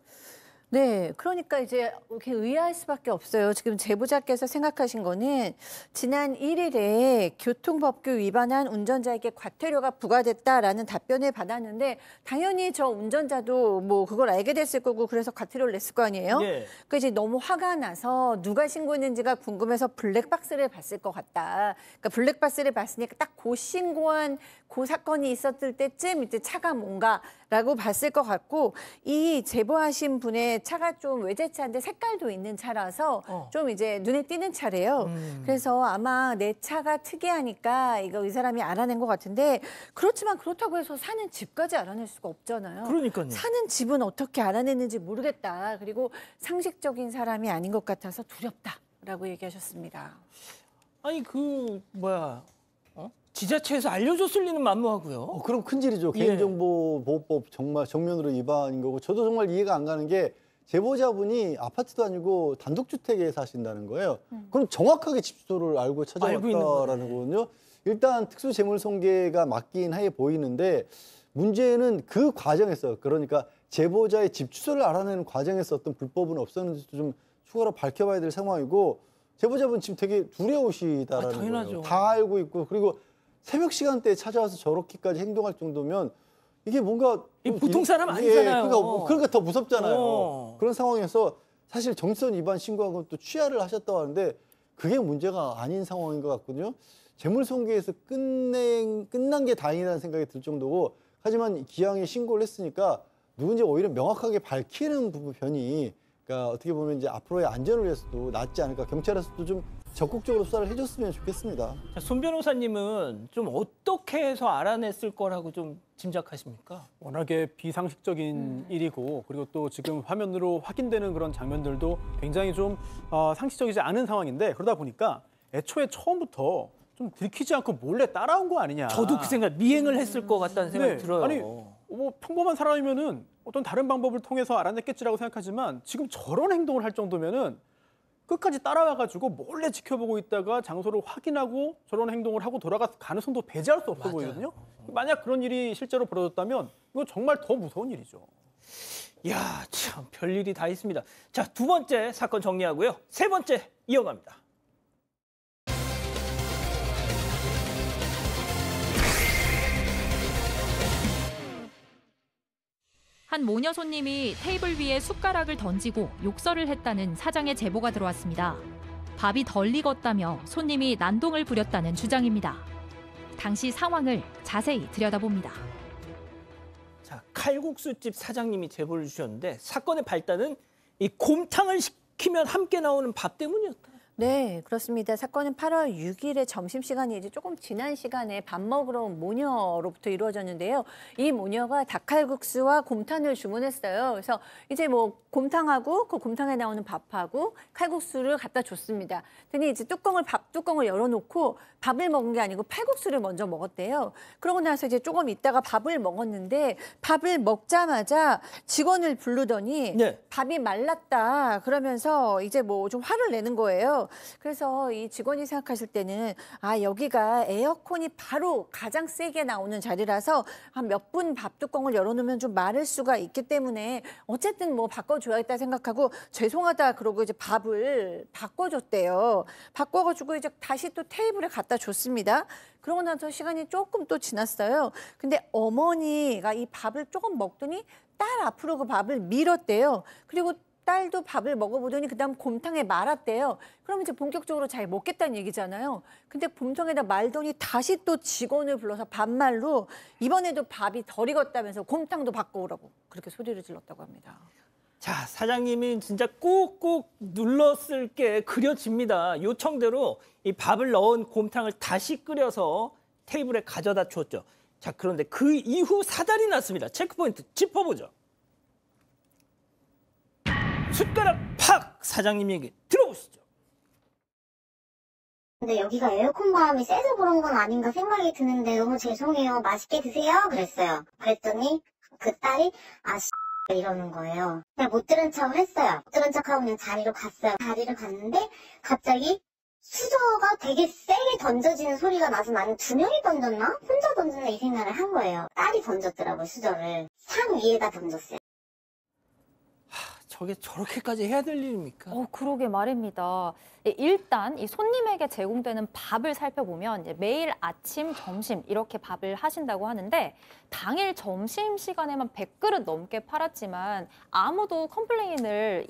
네, 그러니까 이제 이렇게 의아할 수밖에 없어요. 지금 제보자께서 생각하신 거는 지난 1일에 교통법규 위반한 운전자에게 과태료가 부과됐다라는 답변을 받았는데 당연히 저 운전자도 뭐 그걸 알게 됐을 거고 그래서 과태료를 냈을 거 아니에요? 그러니까 이제 너무 화가 나서 누가 신고했는지가 궁금해서 블랙박스를 봤을 것 같다. 그러니까 블랙박스를 봤으니까 딱 그 신고한 그 사건이 있었을 때쯤 이제 차가 뭔가라고 봤을 것 같고 이 제보하신 분의 차가 좀 외제차인데 색깔도 있는 차라서 좀 이제 눈에 띄는 차래요. 그래서 아마 내 차가 특이하니까 이거 이 사람이 알아낸 것 같은데 그렇지만 그렇다고 해서 사는 집까지 알아낼 수가 없잖아요. 그러니까요. 사는 집은 어떻게 알아냈는지 모르겠다. 그리고 상식적인 사람이 아닌 것 같아서 두렵다라고 얘기하셨습니다. 아니 지자체에서 알려줬을 리는 만무하고요. 그럼 큰일이죠. 개인정보보호법 정말 정면으로 위반인 거고 저도 정말 이해가 안 가는 게 제보자분이 아파트도 아니고 단독주택에 사신다는 거예요. 그럼 정확하게 집주소를 알고 찾아왔다라는 거거든요. 일단 특수재물손괴가 맞긴 해 보이는데 문제는 그 과정에서 그러니까 제보자의 집 주소를 알아내는 과정에서 어떤 불법은 없었는지도 좀 추가로 밝혀봐야 될 상황이고 제보자분 지금 되게 두려우시다라는 당연하죠. 거예요. 다 알고 있고 그리고 새벽 시간대에 찾아와서 저렇게까지 행동할 정도면 이게 뭔가 보통 사람 아니잖아요. 그러니까 더 무섭잖아요. 그런 상황에서 사실 정치선 위반 신고한 건 또 취하를 하셨다고 하는데 그게 문제가 아닌 상황인 것 같거든요. 재물손괴에서 끝난 게 다행이라는 생각이 들 정도고 하지만 기왕에 신고를 했으니까 누군지 오히려 명확하게 밝히는 부분이 그러니까 어떻게 보면 이제 앞으로의 안전을 위해서도 낫지 않을까. 경찰에서도 좀 적극적으로 수사를 해줬으면 좋겠습니다. 자, 손 변호사님은 좀 어떻게 해서 알아냈을 거라고 좀 짐작하십니까? 워낙에 비상식적인 일이고 그리고 또 지금 화면으로 확인되는 그런 장면들도 굉장히 좀 상식적이지 않은 상황인데 그러다 보니까 애초에 처음부터 좀 좀 들키지 않고 몰래 따라온 거 아니냐. 저도 그 생각, 미행을 했을 것 같다는 생각이 들어요. 아니, 뭐 평범한 사람이면은 어떤 다른 방법을 통해서 알아냈겠지라고 생각하지만 지금 저런 행동을 할 정도면은 끝까지 따라와가지고 몰래 지켜보고 있다가 장소를 확인하고 저런 행동을 하고 돌아갈 가능성도 배제할 수 없어 맞아요. 보이거든요. 만약 그런 일이 실제로 벌어졌다면 이건 정말 더 무서운 일이죠. 이야, 참 별일이 다 있습니다. 자, 두 번째 사건 정리하고요. 세 번째 이어갑니다. 한 모녀 손님이 테이블 위에 숟가락을 던지고 욕설을 했다는 사장의 제보가 들어왔습니다. 밥이 덜 익었다며 손님이 난동을 부렸다는 주장입니다. 당시 상황을 자세히 들여다봅니다. 자, 칼국수집 사장님이 제보를 주셨는데 사건의 발단은 이 곰탕을 시키면 함께 나오는 밥 때문이었다. 네, 그렇습니다. 사건은 8월 6일에 점심시간이 이제 조금 지난 시간에 밥 먹으러 온 모녀로부터 이루어졌는데요. 이 모녀가 닭칼국수와 곰탕을 주문했어요. 그래서 이제 뭐 곰탕하고 그 곰탕에 나오는 밥하고 칼국수를 갖다 줬습니다. 근데 이제 밥 뚜껑을 열어놓고 밥을 먹은 게 아니고 칼국수를 먼저 먹었대요. 그러고 나서 이제 조금 있다가 밥을 먹었는데 밥을 먹자마자 직원을 부르더니 밥이 말랐다 그러면서 이제 뭐 좀 화를 내는 거예요. 그래서 이 직원이 생각하실 때는 여기가 에어컨이 바로 가장 세게 나오는 자리라서 한 몇 분 밥 뚜껑을 열어놓으면 좀 마를 수가 있기 때문에 어쨌든 뭐 바꿔줘야겠다 생각하고 죄송하다 그러고 이제 밥을 바꿔줬대요. 바꿔가지고 이제 다시 또 테이블에 갖다 줬습니다. 그러고 나서 시간이 조금 또 지났어요. 근데 어머니가 이 밥을 조금 먹더니 딸 앞으로 그 밥을 밀었대요. 그리고 딸도 밥을 먹어보더니 그다음 곰탕에 말았대요. 그럼 이제 본격적으로 잘 먹겠다는 얘기잖아요. 근데 곰탕에다 말더니 다시 또 직원을 불러서 반말로 이번에도 밥이 덜 익었다면서 곰탕도 바꿔오라고 그렇게 소리를 질렀다고 합니다. 자, 사장님이 진짜 꾹꾹 눌렀을 게 그려집니다. 요청대로 이 밥을 넣은 곰탕을 다시 끓여서 테이블에 가져다 줬죠. 자, 그런데 그 이후 사달이 났습니다. 체크포인트 짚어보죠. 숟가락 팍! 사장님 얘기 들어보시죠. 근데 여기가 에어컨 바람이 세서 그런 건 아닌가 생각이 드는데 너무 죄송해요. 맛있게 드세요. 그랬어요. 그랬더니 그 딸이 이러는 거예요. 그냥 못 들은 척을 했어요. 못 들은 척하고 그냥 자리로 갔어요. 자리를 갔는데 갑자기 수저가 되게 세게 던져지는 소리가 나서 나는 두 명이 던졌나? 혼자 던졌나 이 생각을 한 거예요. 딸이 던졌더라고요. 수저를. 상 위에다 던졌어요. 저게 저렇게까지 해야 될 일입니까? 그러게 말입니다. 일단 이 손님에게 제공되는 밥을 살펴보면 이제 매일 아침, 점심 이렇게 밥을 하신다고 하는데 당일 점심 시간에만 100그릇 넘게 팔았지만 아무도 컴플레인을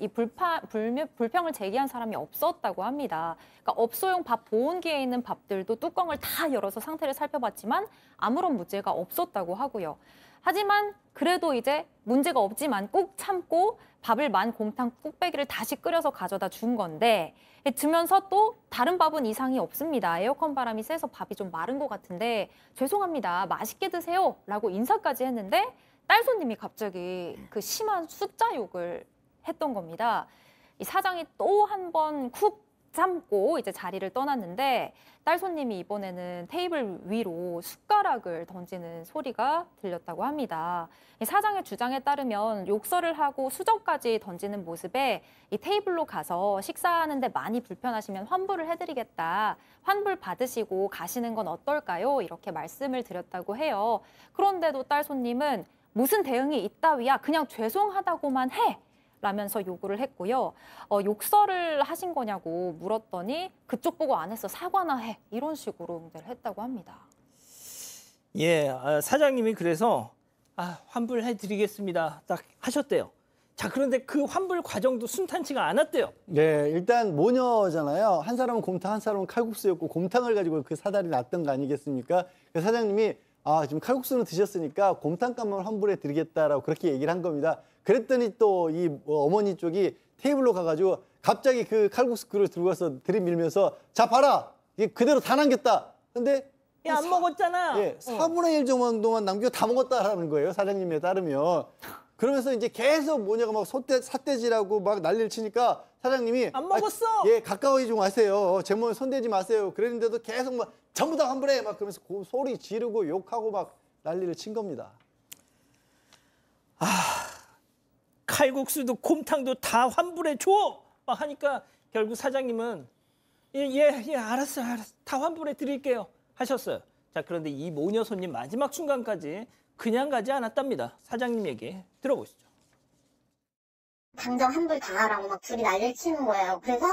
불평을 제기한 사람이 없었다고 합니다. 그러니까 업소용 밥 보온기에 있는 밥들도 뚜껑을 다 열어서 상태를 살펴봤지만 아무런 문제가 없었다고 하고요. 하지만 그래도 이제 문제가 없지만 꼭 참고 밥을 만 곰탕 뚝배기를 다시 끓여서 가져다 준 건데 주면서 또 다른 밥은 이상이 없습니다. 에어컨 바람이 세서 밥이 좀 마른 것 같은데 죄송합니다. 맛있게 드세요. 라고 인사까지 했는데 딸 손님이 갑자기 그 심한 숫자 욕을 했던 겁니다. 이 사장이 또 한 번 쿡 참고 이제 자리를 떠났는데 딸 손님이 이번에는 테이블 위로 숟가락을 던지는 소리가 들렸다고 합니다. 사장의 주장에 따르면 욕설을 하고 수저까지 던지는 모습에 이 테이블로 가서 식사하는데 많이 불편하시면 환불을 해드리겠다. 환불 받으시고 가시는 건 어떨까요? 이렇게 말씀을 드렸다고 해요. 그런데도 딸 손님은 무슨 대응이 있다위야 그냥 죄송하다고만 해. 라면서 요구를 했고요. 욕설을 하신 거냐고 물었더니 그쪽 보고 안 했어 사과나 해 이런 식으로 응대를 했다고 합니다. 예, 사장님이 그래서 환불해드리겠습니다 딱 하셨대요. 자, 그런데 그 환불 과정도 순탄치가 않았대요. 네, 일단 모녀잖아요. 한 사람은 곰탕, 한 사람은 칼국수였고 곰탕을 가지고 그 사달이 났던 거 아니겠습니까? 그래서 사장님이 지금 칼국수는 드셨으니까 곰탕값만 환불해 드리겠다라고 그렇게 얘기를 한 겁니다. 그랬더니 또 이 어머니 쪽이 테이블로 가가지고 갑자기 그 칼국수 그릇 들고 가서 들이밀면서 자 봐라 이게 그대로 다 남겼다. 근데 야, 안 먹었잖아. 예, 4분의 1 정도만 남겨 다 먹었다라는 거예요. 사장님에 따르면. 그러면서 이제 계속 모녀가 막 삿대질하고 막 난리를 치니까 사장님이 안 먹었어. 예, 가까이 좀 마세요. 제 몸에 손대지 마세요. 그랬는데도 계속 막 전부 다 환불해 막 그러면서 소리 지르고 욕하고 막 난리를 친 겁니다. 칼국수도 곰탕도 다 환불해 줘. 막 하니까 결국 사장님은 예, 알았어. 다 환불해 드릴게요. 하셨어요. 자, 그런데 이 모녀 손님 마지막 순간까지 그냥 가지 않았답니다. 사장님 얘기 들어보시죠. 당장 환불 다 하라고 막 둘이 난리를 치는 거예요. 그래서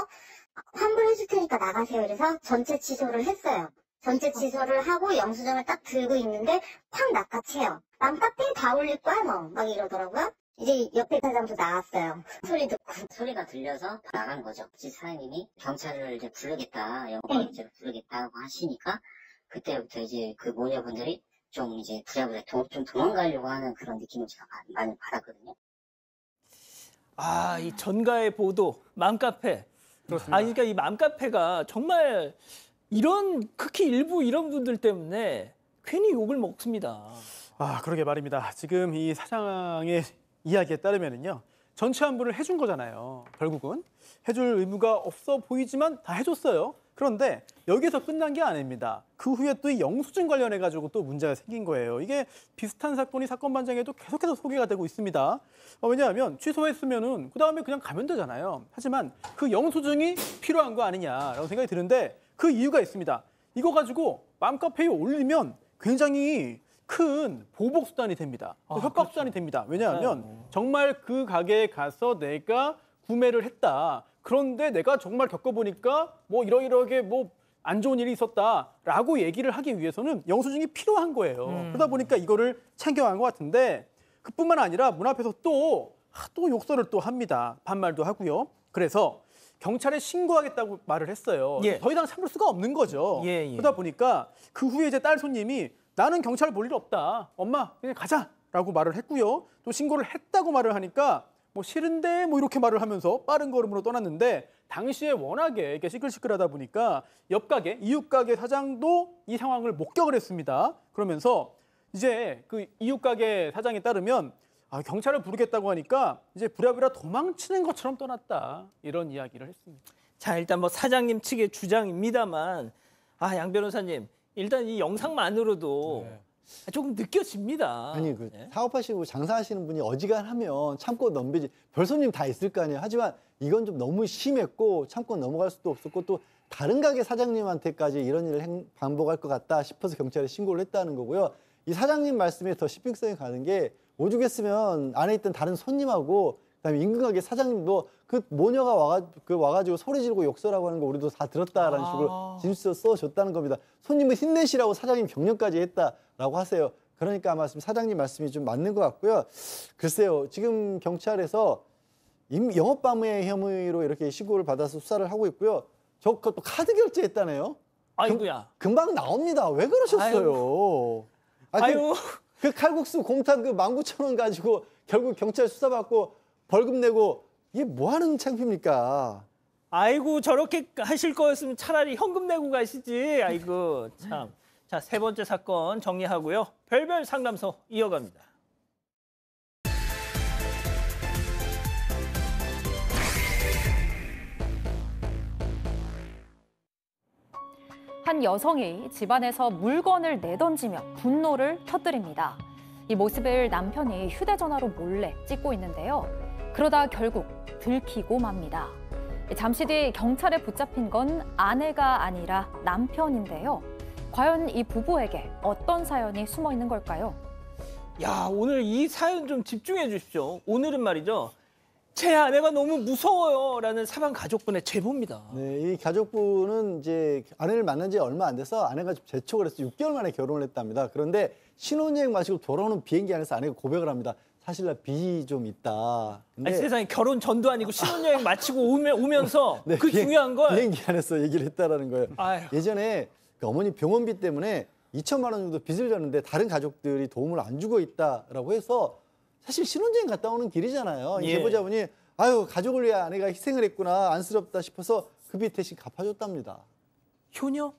환불해줄 테니까 나가세요. 그래서 전체 취소를 했어요. 전체 취소를 하고 영수증을 딱 들고 있는데 확 낚아채요. 난 카페에 다 올릴 거야 너. 막 이러더라고요. 이제 옆에 사장도 나왔어요. 소리 듣고. 소리가 들려서 나간 거죠. 사장님이 경찰을 이제 부르겠다, 영업방해죄로 부르겠다고 하시니까 그때부터 이제 그 모녀분들이 좀 이제 부랴부랴 좀 도망가려고 하는 그런 느낌을 제가 많이 받았거든요. 이 전가의 보도, 맘카페. 그렇습니다. 그러니까 이 맘카페가 정말 특히 일부 이런 분들 때문에 괜히 욕을 먹습니다. 그러게 말입니다. 지금 이 사장의 이야기에 따르면은요. 전체 환불을 해준 거잖아요. 결국은 해줄 의무가 없어 보이지만 다 해줬어요. 그런데 여기서 끝난 게 아닙니다. 그 후에 또 이 영수증 관련해 가지고 또 문제가 생긴 거예요. 이게 비슷한 사건이 사건 반장에도 계속해서 소개가 되고 있습니다. 왜냐하면 취소했으면은 그 다음에 그냥 가면 되잖아요. 하지만 그 영수증이 필요한 거 아니냐라고 생각이 드는데 그 이유가 있습니다. 이거 가지고 맘카페에 올리면 굉장히 큰 보복 수단이 됩니다. 협박 수단이 됩니다. 왜냐하면 정말 그 가게에 가서 내가 구매를 했다. 그런데 내가 정말 겪어보니까 뭐 이러이러하게 뭐 안 좋은 일이 있었다라고 얘기를 하기 위해서는 영수증이 필요한 거예요. 그러다 보니까 이거를 챙겨간 것 같은데 그뿐만 아니라 문 앞에서 또 욕설을 또 합니다. 반말도 하고요. 그래서 경찰에 신고하겠다고 말을 했어요. 예. 더 이상 참을 수가 없는 거죠. 예. 그러다 보니까 그 후에 이제 딸 손님이 나는 경찰 볼 일 없다. 엄마 그냥 가자라고 말을 했고요. 또 신고를 했다고 말을 하니까 뭐 싫은데 뭐 이렇게 말을 하면서 빠른 걸음으로 떠났는데 당시에 워낙에 이게 시끌시끌하다 보니까 옆 가게, 이웃 가게 사장도 이 상황을 목격을 했습니다. 그러면서 이제 그 이웃 가게 사장에 따르면 경찰을 부르겠다고 하니까 이제 부랴부랴 도망치는 것처럼 떠났다. 이런 이야기를 했습니다. 자, 일단 뭐 사장님 측의 주장입니다만 양 변호사님, 일단 이 영상만으로도 조금 느껴집니다. 아니 사업하시고 장사하시는 분이 어지간하면 참고 넘기지. 별 손님 다 있을 거 아니에요. 하지만 이건 좀 너무 심했고 참고 넘어갈 수도 없었고 또 다른 가게 사장님한테까지 이런 일을 반복할 것 같다 싶어서 경찰에 신고를 했다는 거고요. 이 사장님 말씀에 더 신빙성이 가는 게 오죽했으면 안에 있던 다른 손님하고 그다음에 인근 가게 사장님도 그 모녀가 와가지고 소리 지르고 욕설하고 하는 거 우리도 다 들었다라는 식으로 진술서 써줬다는 겁니다. 손님을 힘내시라고 사장님 격려까지 했다라고 하세요. 그러니까 아마 사장님 말씀이 좀 맞는 것 같고요. 글쎄요, 지금 경찰에서 영업방해 혐의로 이렇게 신고를 받아서 수사를 하고 있고요. 그것도 카드 결제했다네요. 아이고야. 금방 나옵니다. 왜 그러셨어요? 그 칼국수 곰탕 그 19,000원 가지고 결국 경찰 수사받고 벌금 내고 이게 뭐 하는 창피입니까? 아이고, 저렇게 하실 거였으면 차라리 현금 내고 가시지. 아이고 참. 자, 세 번째 사건 정리하고요. 별별 상담소 이어갑니다. 한 여성이 집안에서 물건을 내던지며 분노를 터뜨립니다. 이 모습을 남편이 휴대전화로 몰래 찍고 있는데요. 그러다 결국 들키고 맙니다. 잠시 뒤 경찰에 붙잡힌 건 아내가 아니라 남편인데요. 과연 이 부부에게 어떤 사연이 숨어 있는 걸까요? 오늘 이 사연 좀 집중해 주십시오. 오늘은 말이죠. 제 아내가 너무 무서워요라는 사방 가족분의 제보입니다. 네, 이 가족분은 이제 아내를 만난 지 얼마 안 돼서 아내가 좀 재촉을 해서 6개월 만에 결혼을 했답니다. 그런데 신혼여행 마치고 돌아오는 비행기 안에서 아내가 고백을 합니다. 사실 나 빚이 좀 있다. 근데 세상에 결혼 전도 아니고 신혼여행 마치고 오면서 네, 중요한 걸 비행기 안에서 얘기를 했다라는 거예요. 아유. 예전에 그 어머니 병원비 때문에 2천만 원 정도 빚을 졌는데 다른 가족들이 도움을 안 주고 있다라고 해서 사실 신혼여행 갔다 오는 길이잖아요. 이 제보자분이 가족을 위해 아내가 희생을 했구나 안쓰럽다 싶어서 그 빚 대신 갚아줬답니다. 효녀?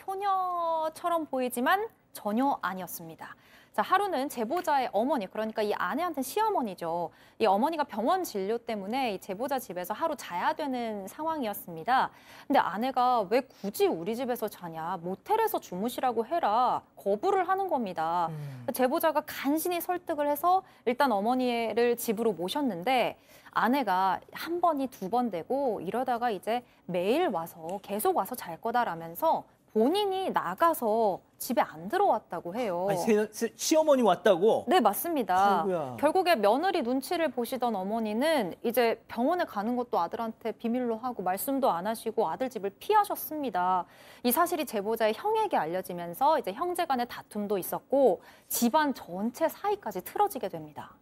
효녀처럼 보이지만 전혀 아니었습니다. 자, 하루는 제보자의 어머니, 그러니까 이 아내한테는 시어머니죠. 이 어머니가 병원 진료 때문에 이 제보자 집에서 하루 자야 되는 상황이었습니다. 근데 아내가 왜 굳이 우리 집에서 자냐, 모텔에서 주무시라고 해라, 거부를 하는 겁니다. 제보자가 간신히 설득을 해서 일단 어머니를 집으로 모셨는데 아내가 한 번이 두 번 되고 이러다가 이제 매일 와서 계속 와서 잘 거다라면서 본인이 나가서 집에 안 들어왔다고 해요. 아니, 시어머니 왔다고? 네, 맞습니다. 아이고야. 결국에 며느리 눈치를 보시던 어머니는 이제 병원에 가는 것도 아들한테 비밀로 하고 말씀도 안 하시고 아들 집을 피하셨습니다. 이 사실이 제보자의 형에게 알려지면서 이제 형제 간의 다툼도 있었고 집안 전체 사이까지 틀어지게 됩니다.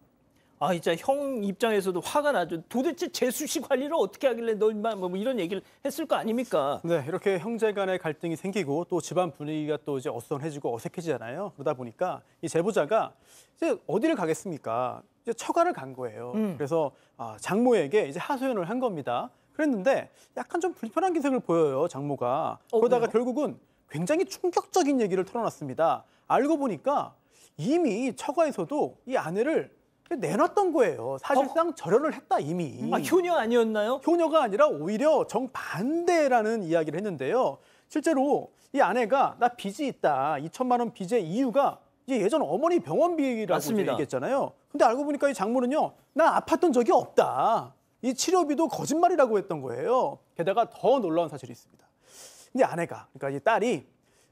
아, 진짜 형 입장에서도 화가 나죠. 도대체 재수 씨 관리를 어떻게 하길래 너 인마 뭐 이런 얘기를 했을 거 아닙니까? 네, 이렇게 형제 간의 갈등이 생기고 또 집안 분위기가 또 이제 어수선해지고 어색해지잖아요. 그러다 보니까 이 제보자가 이제 어디를 가겠습니까? 이제 처가를 간 거예요. 그래서 장모에게 이제 하소연을 한 겁니다. 그랬는데 약간 좀 불편한 기색을 보여요, 장모가. 그러다가 왜요? 결국은 굉장히 충격적인 얘기를 털어놨습니다. 알고 보니까 이미 처가에서도 이 아내를 내놨던 거예요. 사실상 절연을 했다 이미. 아, 효녀 아니었나요? 효녀가 아니라 오히려 정반대라는 이야기를 했는데요. 실제로 이 아내가 나 빚이 있다. 2천만 원 빚의 이유가 이제 예전 어머니 병원비라고 맞습니다. 얘기했잖아요. 근데 알고 보니까 이 장모는요. 나 아팠던 적이 없다. 이 치료비도 거짓말이라고 했던 거예요. 게다가 더 놀라운 사실이 있습니다. 근데 아내가, 그러니까 이 딸이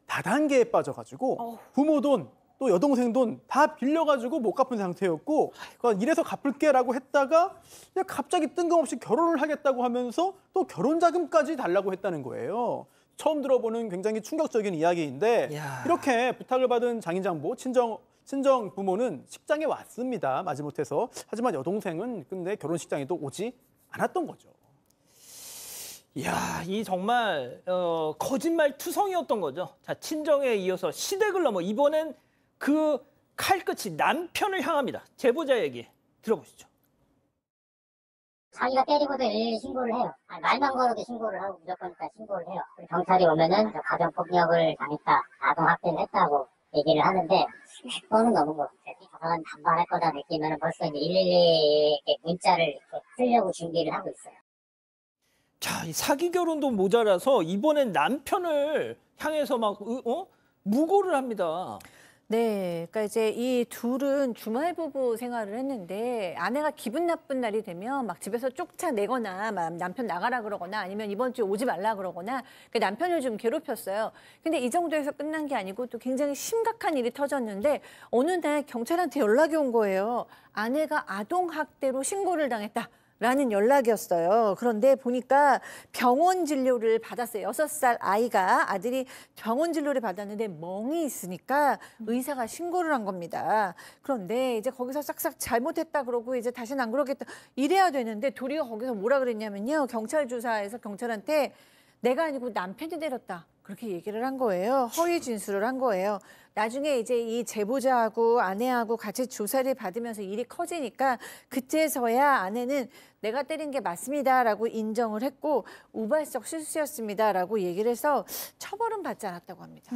다단계에 빠져가지고 부모 돈, 또 여동생 돈 다 빌려가지고 못 갚은 상태였고 이래서 갚을게라고 했다가 그냥 갑자기 뜬금없이 결혼을 하겠다고 하면서 또 결혼 자금까지 달라고 했다는 거예요. 처음 들어보는 굉장히 충격적인 이야기인데 이렇게 부탁을 받은 장인장모, 친정 부모는 식장에 왔습니다. 마지못해서. 하지만 여동생은 근데 결혼식장에도 오지 않았던 거죠. 이야, 이 정말 거짓말 투성이었던 거죠. 자, 친정에 이어서 시댁을 넘어 이번엔 그 칼끝이 남편을 향합니다. 제보자 얘기 들어보시죠. 자기가 때리고도 112 신고를 해요. 말만 걸어도 신고를 하고 무조건 다 신고를 해요. 경찰이 오면은 가정폭력을 당했다, 아동학대를 했다고 얘기를 하는데 10번은 넘은 것 같아요. 저건 반발할 거다 느끼면 벌써 이제 112에 문자를 이렇게 쓰려고 준비를 하고 있어요. 자, 이 사기 결혼도 모자라서 이번엔 남편을 향해서 막 무고를 합니다. 네, 그러니까 이제 이 둘은 주말 부부 생활을 했는데 아내가 기분 나쁜 날이 되면 막 집에서 쫓아내거나 막 남편 나가라 그러거나 아니면 이번 주에 오지 말라 그러거나 그 남편을 좀 괴롭혔어요. 근데 이 정도에서 끝난 게 아니고 또 굉장히 심각한 일이 터졌는데 어느 날 경찰한테 연락이 온 거예요. 아내가 아동학대로 신고를 당했다. 라는 연락이었어요. 그런데 보니까 병원 진료를 받았어요. 6살 아들이 병원 진료를 받았는데 멍이 있으니까 의사가 신고를 한 겁니다. 그런데 이제 거기서 싹싹 잘못했다 그러고 이제 다시는 안 그러겠다 이래야 되는데 도리어 거기서 뭐라 그랬냐면요. 경찰 조사에서 경찰한테 내가 아니고 남편이 때렸다. 그렇게 얘기를 한 거예요. 허위 진술을 한 거예요. 나중에 이제 이 제보자하고 아내하고 같이 조사를 받으면서 일이 커지니까 그때서야 아내는 내가 때린 게 맞습니다라고 인정을 했고 우발적 실수였습니다라고 얘기를 해서 처벌은 받지 않았다고 합니다.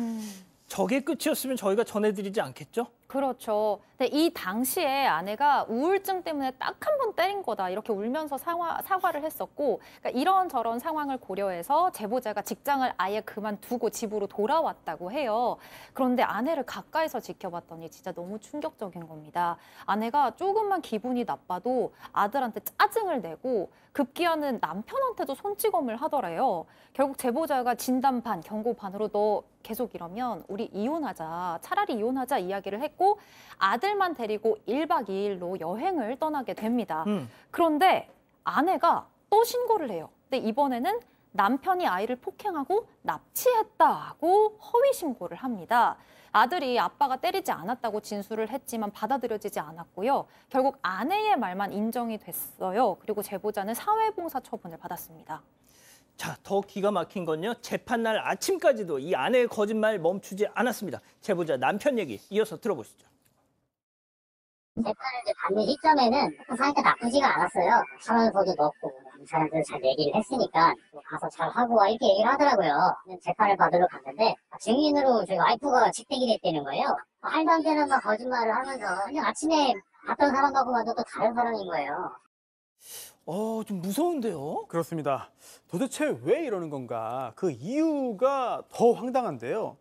저게 끝이었으면 저희가 전해드리지 않겠죠? 그렇죠. 근데 이 당시에 아내가 우울증 때문에 딱 한 번 때린 거다 이렇게 울면서 사과를 했었고 그러니까 이런저런 상황을 고려해서 제보자가 직장을 아예 그만두고 집으로 돌아왔다고 해요. 그런데 아내를 가까이서 지켜봤더니 진짜 너무 충격적인 겁니다. 아내가 조금만 기분이 나빠도 아들한테 짜증을 내고 급기야는 남편한테도 손찌검을 하더래요. 결국 제보자가 진단 반, 경고 반으로 너 계속 이러면 우리 이혼하자, 차라리 이혼하자 이야기를 했고 아들만 데리고 1박 2일로 여행을 떠나게 됩니다. 그런데 아내가 또 신고를 해요. 근데 이번에는 남편이 아이를 폭행하고 납치했다고 허위 신고를 합니다. 아들이 아빠가 때리지 않았다고 진술을 했지만 받아들여지지 않았고요. 결국 아내의 말만 인정이 됐어요. 그리고 제보자는 사회봉사 처분을 받았습니다. 자, 더 기가 막힌 건요. 재판날 아침까지도 이 아내의 거짓말 멈추지 않았습니다. 제보자 남편 얘기 이어서 들어보시죠. 재판을 이제 받는 시점에는 상태가 나쁘지가 않았어요. 상환소도 넣고 경찰한테 잘 얘기를 했으니까 가서 잘 하고 와 이렇게 얘기를 하더라고요. 재판을 받으러 갔는데 증인으로 저희 와이프가 직대기 됐다는 거예요. 말도 안 되는 막 거짓말을 하면서 그냥 아침에 봤던 사람하고 봐도 또 다른 사람인 거예요. 좀 무서운데요? 그렇습니다. 도대체 왜 이러는 건가? 그 이유가 더 황당한데요.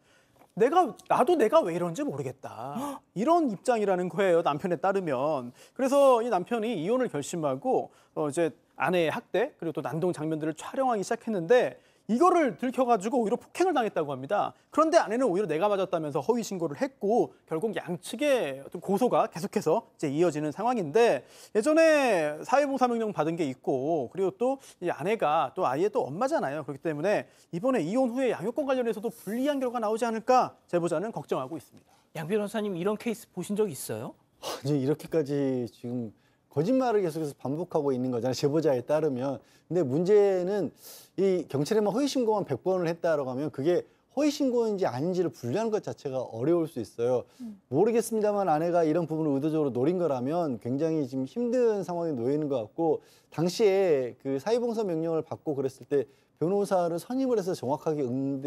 나도 내가 왜 이런지 모르겠다. 이런 입장이라는 거예요, 남편에 따르면. 그래서 이 남편이 이혼을 결심하고 이제 아내의 학대 그리고 또 난동 장면들을 촬영하기 시작했는데 이거를 들켜가지고 오히려 폭행을 당했다고 합니다. 그런데 아내는 오히려 내가 맞았다면서 허위 신고를 했고 결국 양측의 어떤 고소가 계속해서 이제 이어지는 상황인데 예전에 사회봉사 명령 받은 게 있고 그리고 또 이 아내가 또 아이의 또 엄마잖아요. 그렇기 때문에 이번에 이혼 후에 양육권 관련해서도 불리한 결과가 나오지 않을까 제보자는 걱정하고 있습니다. 양 변호사님 이런 케이스 보신 적 있어요? 아니, 이렇게까지 지금 거짓말을 계속해서 반복하고 있는 거잖아요. 제보자에 따르면. 근데 문제는 이 경찰에만 허위신고만 100번을 했다라고 하면 그게 허위신고인지 아닌지를 분류하는 것 자체가 어려울 수 있어요. 모르겠습니다만 아내가 이런 부분을 의도적으로 노린 거라면 굉장히 지금 힘든 상황에 놓여 있는 것 같고 당시에 그 사회봉사 명령을 받고 그랬을 때 변호사를 선임을 해서 정확하게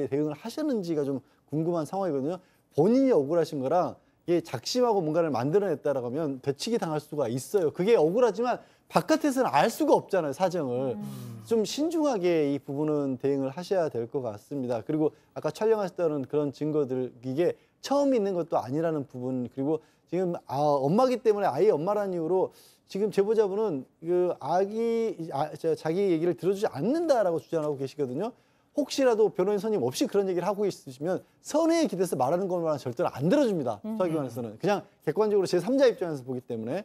대응을 하셨는지가 좀 궁금한 상황이거든요. 본인이 억울하신 거랑 이게 작심하고 뭔가를 만들어냈다라고 하면 되치기 당할 수가 있어요. 그게 억울하지만 바깥에서는 알 수가 없잖아요, 사정을. 좀 신중하게 이 부분은 대응을 하셔야 될 것 같습니다. 그리고 아까 촬영하셨다는 그런 증거들, 이게 처음 있는 것도 아니라는 부분, 그리고 지금 엄마기 때문에 아이의 엄마라는 이유로 지금 제보자분은 그 자기 얘기를 들어주지 않는다라고 주장하고 계시거든요. 혹시라도 변호인 선임 없이 그런 얘기를 하고 있으시면 선의에 기대서 말하는 것만 절대로 안 들어줍니다. 수사기관에서는. 그냥 객관적으로 제3자 입장에서 보기 때문에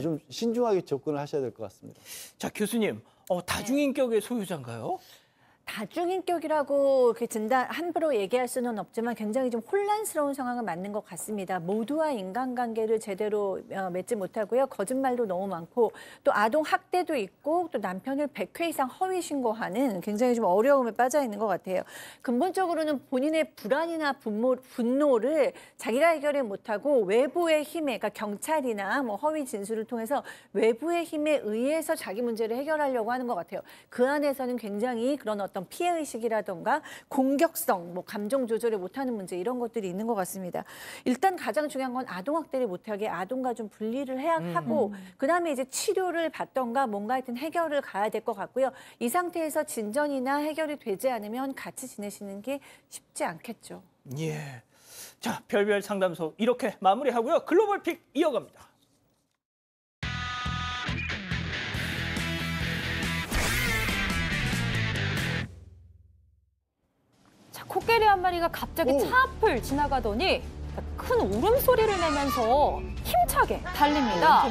좀 신중하게 접근을 하셔야 될 것 같습니다. 자, 교수님, 다중인격의 소유자인가요? 다중인격이라고 함부로 얘기할 수는 없지만 굉장히 좀 혼란스러운 상황은 맞는 것 같습니다. 모두와 인간관계를 제대로 맺지 못하고요. 거짓말도 너무 많고 또 아동 학대도 있고 또 남편을 100회 이상 허위 신고하는 굉장히 좀 어려움에 빠져 있는 것 같아요. 근본적으로는 본인의 불안이나 분노를 자기가 해결을 못하고 외부의 힘에, 그러니까 경찰이나 뭐 허위 진술을 통해서 외부의 힘에 의해서 자기 문제를 해결하려고 하는 것 같아요. 그 안에서는 굉장히 그런 어떤 피해의식이라던가 공격성, 뭐 감정 조절을 못하는 문제 이런 것들이 있는 것 같습니다. 일단 가장 중요한 건 아동학대를 못하게 아동과 좀 분리를 해야 하고 그다음에 이제 치료를 받던가 뭔가 하여튼 해결을 가야 될 것 같고요. 이 상태에서 진전이나 해결이 되지 않으면 같이 지내시는 게 쉽지 않겠죠. 예. 자, 별별 상담소 이렇게 마무리하고요. 글로벌 픽 이어갑니다. 코끼리 한 마리가 갑자기 차 앞을 지나가더니 큰 울음소리를 내면서 힘차게 달립니다.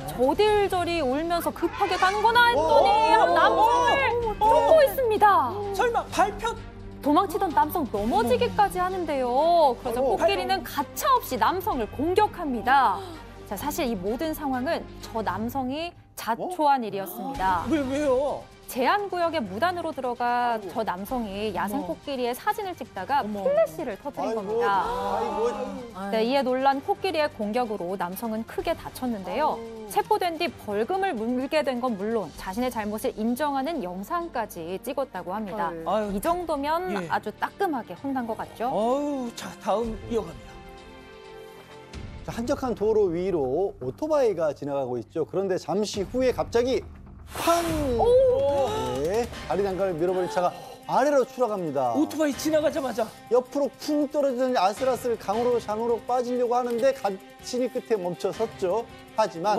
저딜저리 울면서 급하게 가는구나 했더니 남성을 쫓고 있습니다. 설마 발표? 도망치던 남성 넘어지기까지 하는데요. 그러자 코끼리는 가차없이 남성을 공격합니다. 자, 사실 이 모든 상황은 저 남성이 자초한 일이었습니다. 왜요? 제한구역에 무단으로 들어가 저 남성이 야생 코끼리의 사진을 찍다가 플래시를 터뜨린 겁니다. 네, 이에 놀란 코끼리의 공격으로 남성은 크게 다쳤는데요. 체포된 뒤 벌금을 물게 된 건 물론 자신의 잘못을 인정하는 영상까지 찍었다고 합니다. 이 정도면 아주 따끔하게 혼난 것 같죠? 자, 다음 이어갑니다. 한적한 도로 위로 오토바이가 지나가고 있죠. 그런데 잠시 후에 갑자기 쾅! 네, 다리 난간을 밀어버린 차가 아래로 추락합니다. 오토바이 지나가자마자 옆으로 쿵 떨어지는 아슬아슬 강으로 빠지려고 하는데 간신히 끝에 멈춰섰죠. 하지만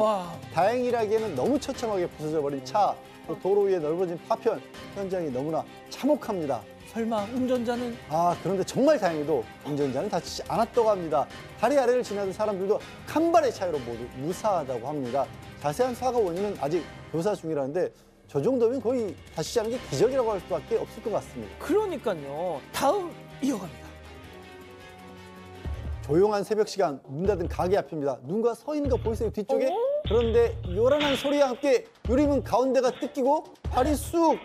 다행이라기에는 너무 처참하게 부서져 버린 차, 또 도로 위에 넓어진 파편, 현장이 너무나 참혹합니다. 설마 운전자는? 그런데 정말 다행히도 운전자는 다치지 않았다고 합니다. 다리 아래를 지나던 사람들도 간발의 차이로 모두 무사하다고 합니다. 자세한 사고 원인은 아직 조사 중이라는데 저 정도면 거의 다치지 않은 게 기적이라고 할 수밖에 없을 것 같습니다. 그러니까요. 다음 이어갑니다. 조용한 새벽 시간 문 닫은 가게 앞입니다. 누군가 서 있는 거 보이세요? 뒤쪽에? 그런데 요란한 소리와 함께 유리문 가운데가 뜯기고 발이 쑥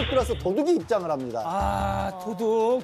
들어서 도둑이 입장을 합니다. 도둑!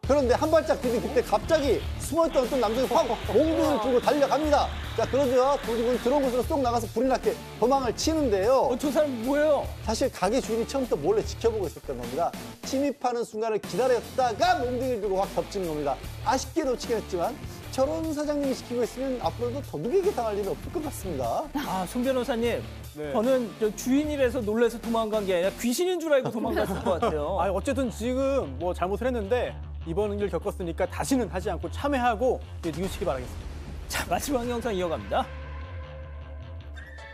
그런데 한 발짝 디딘 그때 갑자기 숨어있던 어떤 남성이 확 몽둥이를 들고 달려갑니다. 자, 그러자 도둑은 들어온 곳으로 쏙 나가서 불이 났게 도망을 치는데요. 저 사람 뭐예요? 사실 가게 주인이 처음부터 몰래 지켜보고 있었던 겁니다. 침입하는 순간을 기다렸다가 몽둥이를 들고 확 덮치는 겁니다. 아쉽게 놓치긴 했지만 저런 사장님이 지키고 있으면 앞으로도 도둑에게 당할 일은 없을 것 같습니다. 아, 송 변호사님. 네. 저는 저 주인이라서 놀라서 도망간 게 아니라 귀신인 줄 알고 도망갔을 것 같아요. 아, 어쨌든 지금 뭐 잘못을 했는데 이번 일 겪었으니까 다시는 하지 않고 참회하고 뉘우치기 바라겠습니다. 자, 마지막 영상 이어갑니다.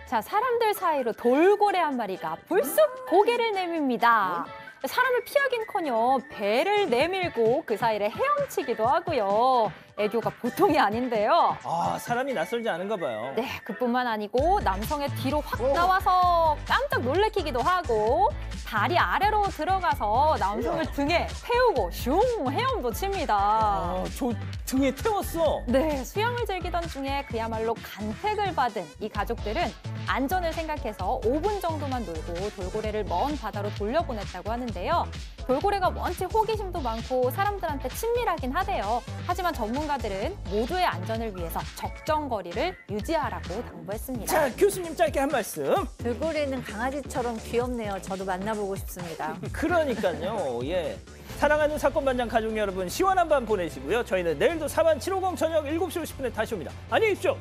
자, 사람들 사이로 돌고래 한 마리가 불쑥 고개를 내밉니다. 사람을 피하긴커녕 배를 내밀고 그 사이를 헤엄치기도 하고요. 애교가 보통이 아닌데요. 아, 사람이 낯설지 않은가 봐요. 네, 그뿐만 아니고 남성의 뒤로 확 나와서 깜짝 놀래키기도 하고 다리 아래로 들어가서 남성을 등에 태우고 슝 헤엄도 칩니다. 아, 저 등에 태웠어. 네, 수영을 즐기던 중에 그야말로 간택을 받은 이 가족들은 안전을 생각해서 5분 정도만 놀고 돌고래를 먼 바다로 돌려보냈다고 하는데요. 돌고래가 원체 호기심도 많고 사람들한테 친밀하긴 하대요. 하지만 전문가들은 모두의 안전을 위해서 적정 거리를 유지하라고 당부했습니다. 자, 교수님 짧게 한 말씀. 돌고래는 강아지처럼 귀엽네요. 저도 만나보고 싶습니다. 그러니까요. 예. 사랑하는 사건반장 가족 여러분, 시원한 밤 보내시고요. 저희는 내일도 4반 750 저녁 7시 50분에 다시 옵니다. 안녕히 계십시오.